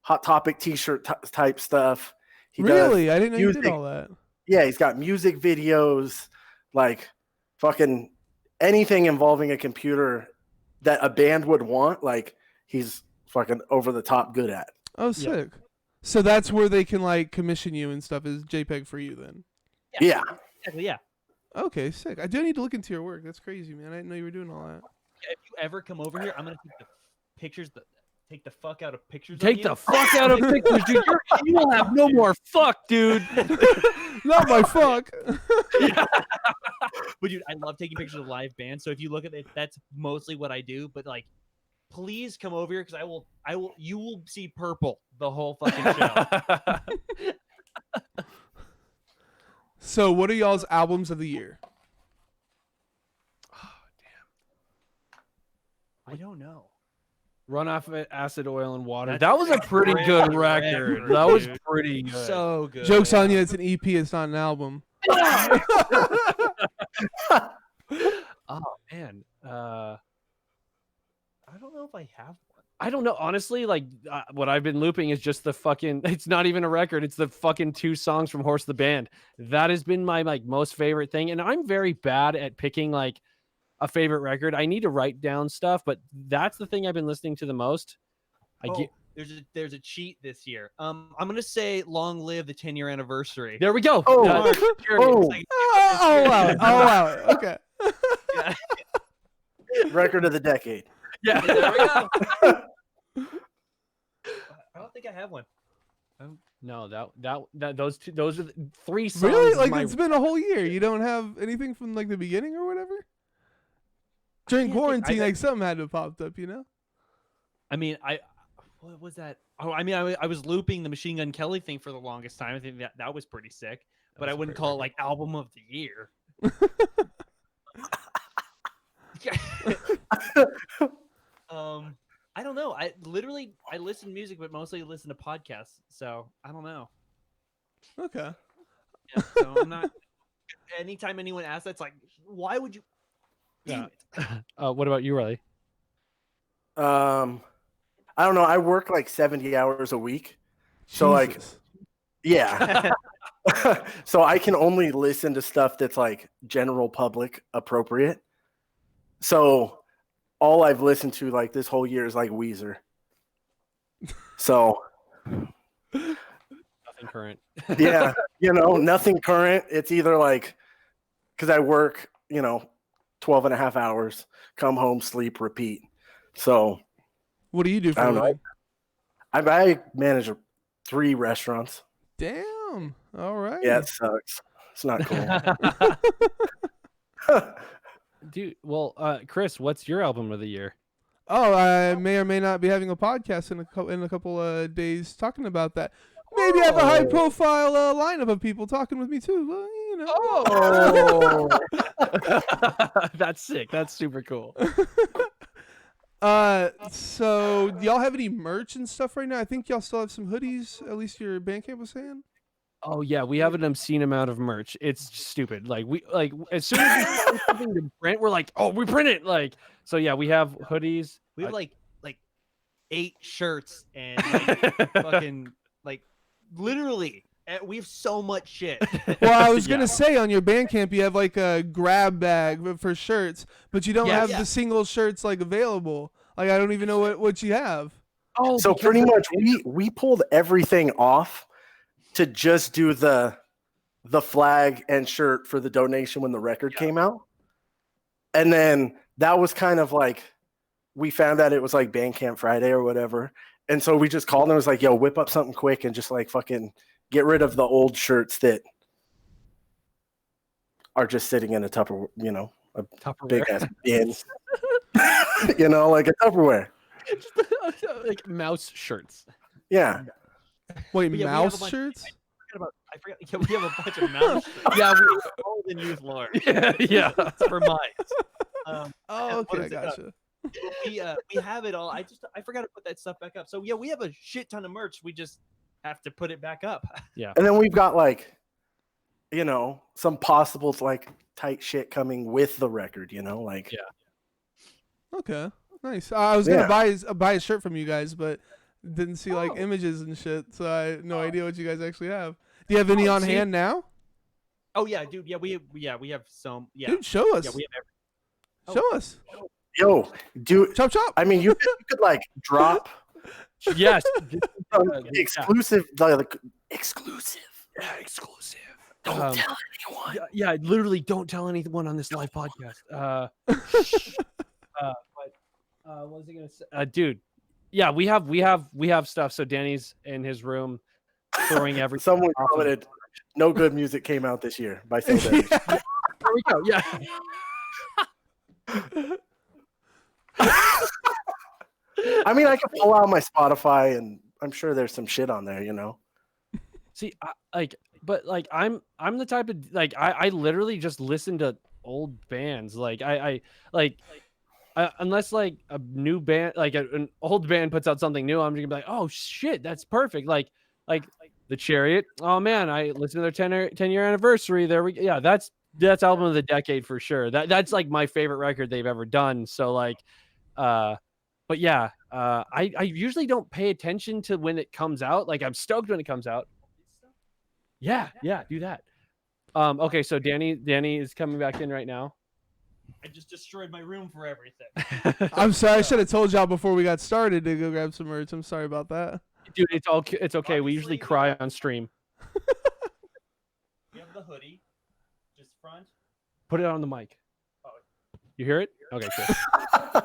Hot Topic T-shirt type stuff. He really? I didn't know music, you did all that. Yeah, he's got music videos, like fucking anything involving a computer that a band would want. Like he's fucking over the top good at. Oh, sick. Yeah. So that's where they can like commission you and stuff is JPEG for you then. Yeah. Exactly. Yeah. Okay, sick. I do need to look into your work. That's crazy, man. I didn't know you were doing all that. Yeah, if you ever come over here, I'm gonna take the pictures. Take the fuck out of pictures. Take the fuck out of pictures, dude. You will have no more fuck, dude. Not my fuck. But dude, I love taking pictures of live bands. So if you look at it, that's mostly what I do. But like, please come over here because I will. You will see purple the whole fucking show. So, what are y'all's albums of the year? Oh, damn. I don't know. Run Off of Acid, Oil, and Water. That was a pretty good record. That was pretty good. So good. Joke's on you. It's an EP. It's not an album. Oh, man. I don't know if I have one. I don't know. Honestly, like what I've been looping is just the fucking, it's not even a record. It's the fucking 2 songs from Horse the Band. That has been my like most favorite thing. And I'm very bad at picking like a favorite record. I need to write down stuff, but that's the thing I've been listening to the most. There's a cheat this year. I'm going to say Long Live the 10-year anniversary. There we go. Wow. Okay. Yeah. Record of the decade. Yeah, there we go. I don't think I have one. No, those are the 3 songs. Really? Like it's been a whole year. You don't have anything from like the beginning or whatever? During quarantine, like something had to have popped up, you know? I mean, what was that? Oh, I mean, I was looping the Machine Gun Kelly thing for the longest time. I think that was pretty sick, but I wouldn't call it like album of the year. I don't know. I listen to music, but mostly listen to podcasts. So I don't know. Okay. Yeah, so I'm not. Anytime anyone asks, that's like, why would you? Damn it. What about you, Riley? I don't know. I work like 70 hours a week, so like, yeah. So I can only listen to stuff that's like general public appropriate. So all I've listened to like this whole year is like Weezer. So nothing current. Yeah, nothing current. It's either like, because I work, 12 and a half hours, come home, sleep, repeat. So what do you do for I don't know. I manage 3 restaurants. Damn. All right. Yeah, it sucks. It's not cool. Dude, well, Chris, what's your album of the year? Oh, I may or may not be having a podcast in a couple of days talking about that. Maybe I have a high profile lineup of people talking with me too. Well, Oh, that's sick. That's super cool. So do y'all have any merch and stuff right now? I think y'all still have some hoodies. At least your Bandcamp was saying. Oh yeah, we have an obscene amount of merch. It's stupid. Like as soon as we start something to print, we're like, oh, we print it. Like, so yeah, we have hoodies. We have like 8 shirts and like, fucking like literally. We have so much shit. Well, I was gonna say on your Bandcamp you have like a grab bag for shirts, but you don't have the single shirts like available. Like, I don't even know what you have. Oh, So pretty much we pulled everything off to just do the flag and shirt for the donation when the record came out. And then that was kind of like, we found out it was like Bandcamp Friday or whatever. And so we just called and was like, yo, whip up something quick and just like fucking get rid of the old shirts that are just sitting in a Tupperware, a big ass bin, like a Tupperware. Like mouse shirts. Yeah. Wait, But yeah, we have a mouse bunch- shirts? I forgot. Yeah, we have a bunch of mouse shirts. Yeah, Old and youth lore. yeah. For mine. Oh, what okay, I is it? gotcha. We have it all. I forgot to put that stuff back up. So yeah, we have a shit ton of merch. We just have to put it back up. And then we've got like, some possible like tight shit coming with the record, like. Yeah. Okay, nice. I was gonna buy a shirt from you guys, but didn't see like images and shit, so I had no idea what you guys actually have. Do you have any on hand now? Oh yeah, dude. Yeah, we have some. Yeah, Dude, show us. yeah, we have Show us. Yo, dude. Chop chop. I mean, you could like drop Yes. some exclusive, exclusive. Yeah, exclusive. Don't tell anyone. Yeah, literally don't tell anyone on this live podcast. But what was I gonna say? Dude, yeah, we have stuff. So Danny's in his room throwing everything. Someone off of- commented, "No good music came out this year" by Cel Damage. There we go. Yeah. I mean, I could pull out my Spotify, and I'm sure there's some shit on there. See, I'm the type of I literally just listen to old bands. Unless like a new band, like an old band puts out something new, I'm just gonna be like, oh shit, that's perfect. Like the Chariot. Oh man, I listened to their 10-year anniversary. There we go. Yeah, that's album of the decade for sure. That's like my favorite record they've ever done. So but yeah, I usually don't pay attention to when it comes out. Like I'm stoked when it comes out. Yeah, do that. Okay, so Danny is coming back in right now. I just destroyed my room for everything. I'm sorry. I should have told y'all before we got started to go grab some merch. I'm sorry about that. Dude, it's okay. We usually cry on stream. We have the hoodie, just front. Put it on the mic. You hear it? Okay, cool.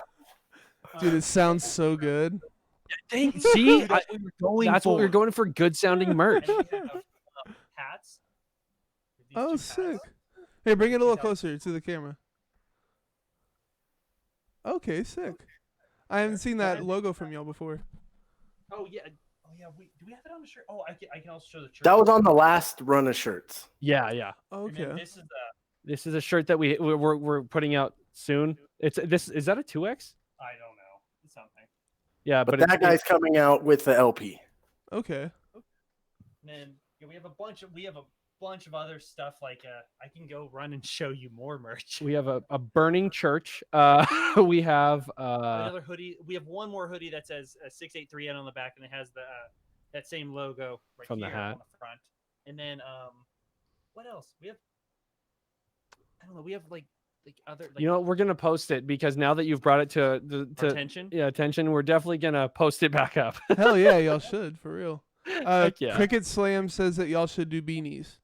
Dude, it sounds so good. See, That's what we were going that's what we were going for. Good sounding merch. And we have hats. These Oh, two sick. hats. Hey, bring it a little closer to the camera. Okay, sick. I haven't seen that logo from y'all before. Oh yeah. Do we have it on the shirt? Oh, I can also show the shirt. That was on the last run of shirts. Yeah. And then Okay. this This is a shirt that we're putting out soon. Is that a 2X? I don't know. It's something. Yeah, But but that guy's coming out with the LP. Okay. And then we have a bunch of other stuff. Like I can go run and show you more merch. we have a burning church. We have Another hoodie. We have one more hoodie that says 683N on the back, and it has the that same logo right From the here hat. on the front. And then what else? We have I don't know. We have like other. Like, you know, we're gonna post it because now that you've brought it to attention. attention, we're definitely gonna post it back up. Hell yeah, y'all should, for real. Heck yeah. Cricket Slam says that y'all should do beanies.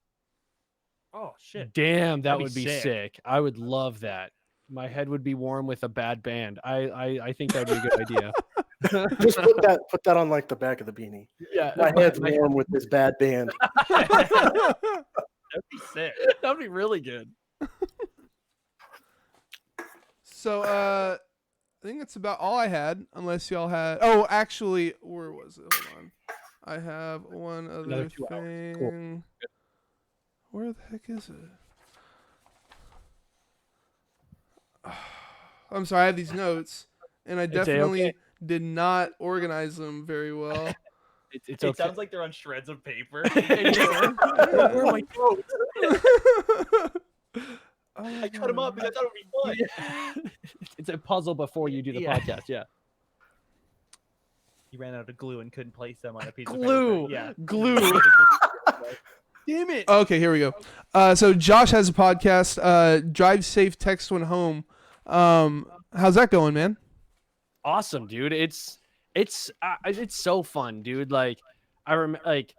Oh shit. Damn, that That'd be would be sick. sick. I would love that. My head would be warm with a bad band. I think that'd be a good idea. Just put that on like the back of the beanie. Yeah, My head's warm with this bad band. That'd be sick. That'd be really good. So, I think that's about all I had, unless y'all had. Oh, actually, where was it? Hold on. I have one other Another 2 hours. Cool. thing. Where the heck is it? I'm sorry, I have these notes, and I definitely okay. did not organize them very well. It's It okay. sounds like they're on shreds of paper. Where are my notes? I cut them up because I thought it would be fun. It's a puzzle before you do the Yeah. podcast. Yeah. You ran out of glue and couldn't place them on a piece Glue. of paper. Yeah. Glue. Damn it. Okay, here we go. So Josh has a podcast, Drive Safe, Text When Home. How's that going, man? awesome, dude. It's so fun, dude. Like I remember, like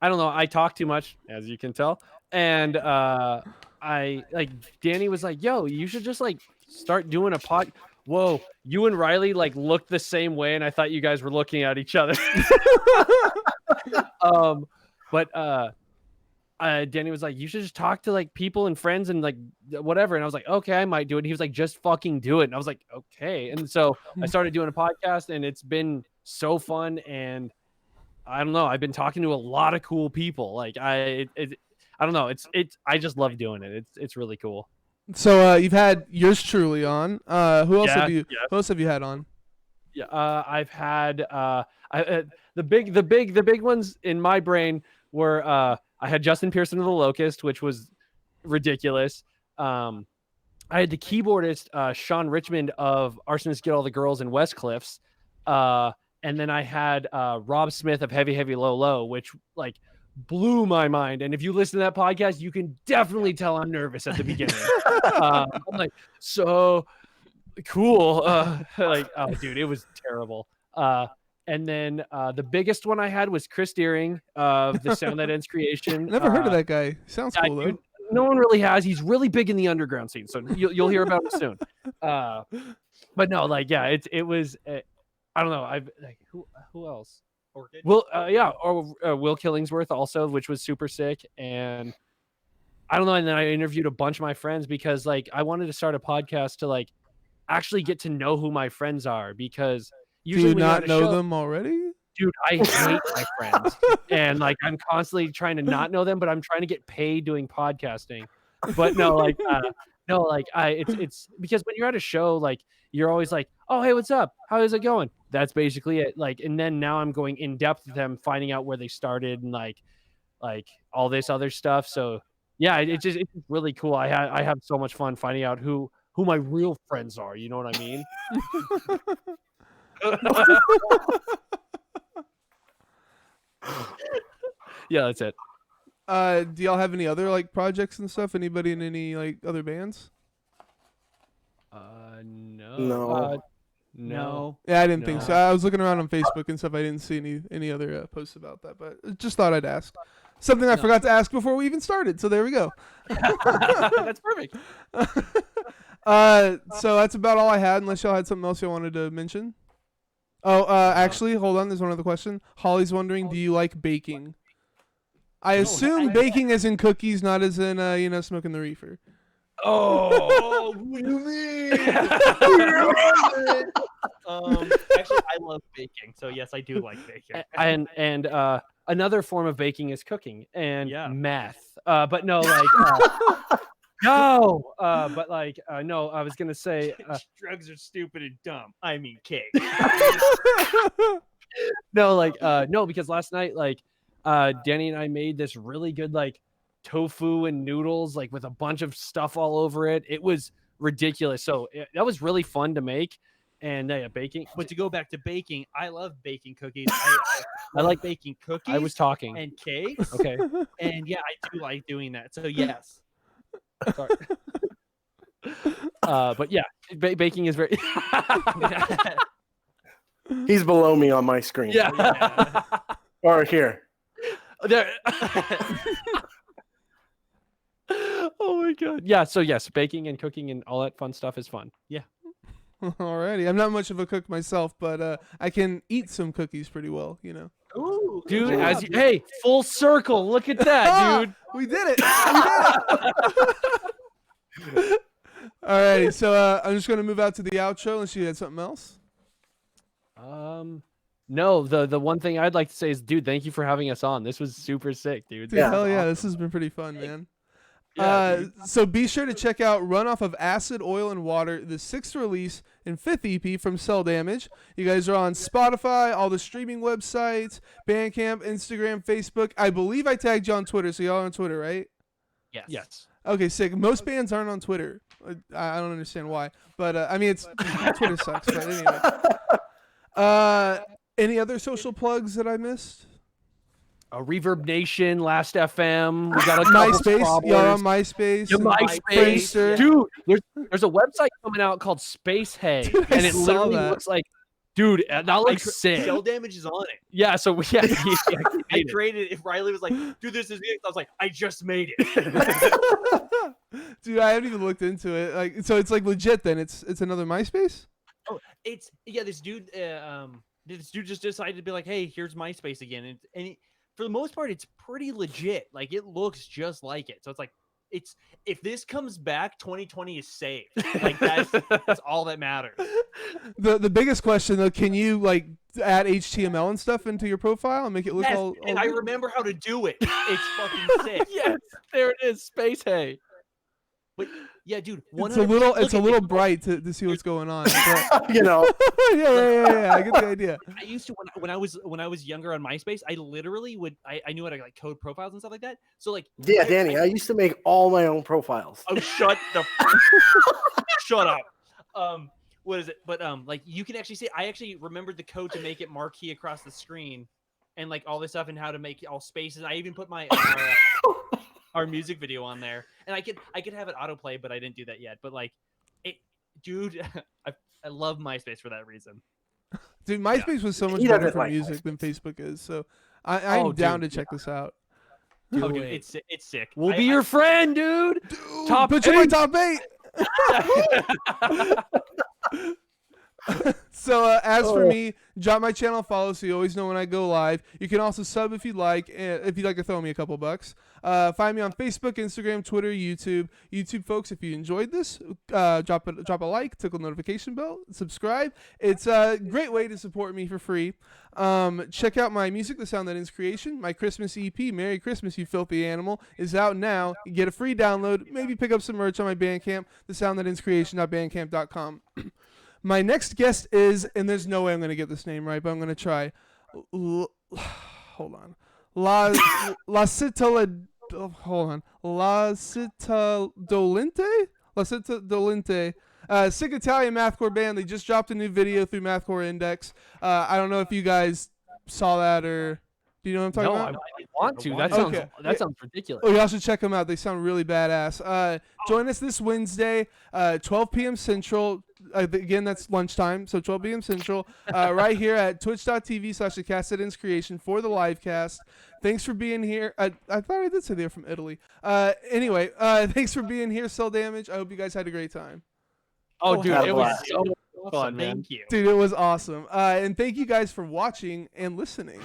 I don't know, I talk too much, as you can tell, and I like Danny was like, "Yo, you should just like start doing a pod." Whoa, you and Riley like looked the same way, and I thought you guys were looking at each other. But Danny was like, "You should just talk to like people and friends and like whatever." And I was like, "Okay, I might do it." And he was like, "Just fucking do it." And I was like, "Okay." And so I started doing a podcast, and it's been so fun. And I don't know, I've been talking to a lot of cool people. Like I don't know, I just love doing it. It's really cool. So you've had yours truly on. Who else have you? Yeah. Who else have you had on? Yeah, I've had the big ones in my brain were I had Justin Pearson of the Locust, which was ridiculous. I had the keyboardist Sean Richmond of Arsonists Get All the Girls in West Cliffs, and then I had Rob Smith of Heavy Heavy Low Low, which like blew my mind. And if you listen to that podcast, you can definitely tell I'm nervous at the beginning. I'm like, so cool. Like, oh, dude, it was terrible. And then the biggest one I had was Chris Deering of the Sound That Ends Creation. Never heard of that guy. Sounds cool though. Dude, no one really has. He's really big in the underground scene, so you'll hear about him soon. But no, like, yeah, it was. I don't know. I've like who else? Will Will Killingsworth also, which was super sick. And I don't know. And then I interviewed a bunch of my friends because like I wanted to start a podcast to like actually get to know who my friends are, because usually do you not know them already? Dude, I hate my friends, and like I'm constantly trying to not know them, but I'm trying to get paid doing podcasting. But no, like it's because when you're at a show, like you're always like, oh hey, what's up? How is it going? That's basically it. Like, and then now I'm going in depth with them, finding out where they started and like all this other stuff. So yeah, it's really cool. I have so much fun finding out who my real friends are. You know what I mean? Yeah, that's it. Do y'all have any other like projects and stuff? Anybody in any like other bands? No. No. Yeah, I didn't think so. I was looking around on Facebook and stuff. I didn't see any other posts about that, but just thought I'd ask. Something I forgot to ask before we even started. So there we go. That's perfect. So that's about all I had, unless y'all had something else you wanted to mention. Oh, actually, hold on. There's one other question. Holly's wondering, do you like baking? I assume baking as in cookies, not as in, smoking the reefer. Oh, what do you mean? Actually, I love baking, so yes, I do like baking. And another form of baking is cooking and math. But no, like no. But like no, I was gonna say drugs are stupid and dumb. I mean, cake. No, like no, because last night like Danny and I made this really good like tofu and noodles like with a bunch of stuff all over it. It was ridiculous. So that was really fun to make. And baking. But to go back to baking, I love baking cookies. I like baking cookies. I was talking. And cakes. Okay. And yeah, I do like doing that. So yes. Sorry. But yeah, baking is very. He's below me on my screen. Yeah. Or here. There. Oh my god. Yeah. So yes, baking and cooking and all that fun stuff is fun. Yeah. Alrighty. I'm not much of a cook myself, but I can eat some cookies pretty well, you know. Ooh, dude, hey, full circle. Look at that, dude. We did it. Alrighty, so I'm just gonna move out to the outro unless you had something else. No, the one thing I'd like to say is, dude, thank you for having us on. This was super sick, dude. Yeah, hell yeah, this has been pretty fun, man. So be sure to check out Runoff of Acid, Oil, and Water, the 6th release and 5th EP from Cel Damage. You guys are on Spotify, all the streaming websites, Bandcamp, Instagram, Facebook. I believe I tagged you on Twitter, so y'all are on Twitter, right? Yes. Okay, sick. Most bands aren't on Twitter. I don't understand why, but I mean, Twitter sucks. But anyway, any other social plugs that I missed? Reverb Nation, Last FM. We got a MySpace. Y'all on MySpace. MySpace. Friendster. Dude, There's a website coming out called Space Hay, Dude, I and it saw literally that. looks like, dude, that looks sick. Cel Damage is on it. Yeah, so yeah, he I made it. created. If Riley was like, "Dude, this is it," I was like, "I just made it." Dude, I haven't even looked into it. Like, so it's like legit. Then it's another MySpace. Oh, it's this dude. This dude just decided to be like, "Hey, here's MySpace again," and for the most part, it's pretty legit. Like, it looks just like it. So it's like, if this comes back, 2020 is saved. Like, that's all that matters. The biggest question though, can you like add HTML and stuff into your profile and make it look Yes, all and I remember how to do it. It's fucking sick. Yes, there it is, Space Hay. But yeah, dude, It's a little bright to see what's going on. But... You know, yeah. I get the idea. I used to when I was younger on MySpace, I literally would I knew how to like code profiles and stuff like that. So like yeah, Danny, I used to make all my own profiles. Oh, shut up. What is it? But like you can actually see. I actually remembered the code to make it marquee across the screen, and like all this stuff and how to make all spaces. I even put my our music video on there, and I could have it autoplay, but I didn't do that yet. But like it, dude, I love MySpace for that reason. Dude, MySpace was so much He better doesn't for like music MySpace. than Facebook is. So I'm down to check this out. Oh, dude, it. it's sick. We'll be your friend, dude. Dude, Top put you in my 8. top 8. So as for me, drop my channel follow so you always know when I go live. You can also sub if you'd like to throw me a couple bucks. Find me on Facebook, Instagram, Twitter, YouTube. YouTube folks, if you enjoyed this, drop a like, tickle the notification bell, subscribe. It's a great way to support me for free. Check out my music, The Sound That Ends Creation. My Christmas EP, Merry Christmas, You Filthy Animal, is out now. You get a free download. Maybe pick up some merch on my Bandcamp, thesoundthatenscreation.bandcamp.com. My next guest is, and there's no way I'm going to get this name right, but I'm going to try. Hold on. La Citadolente? La Citadolente. Sick Italian mathcore band. They just dropped a new video through Mathcore Index. I don't know if you guys saw that or... Do you know what I'm talking about? No, I want to. That sounds ridiculous. Oh, y'all should check them out. They sound really badass. Join us this Wednesday, 12 p.m. Central. Again, that's lunchtime, so 12 p.m. Central, right here at twitch.tv/thecastedenscreation for the live cast. Thanks for being here. I thought I did say they were from Italy. Anyway, thanks for being here, Cel Damage. I hope you guys had a great time. Oh, dude, had a it was blast. so fun, man. Thank you. Dude, it was awesome. And thank you guys for watching and listening.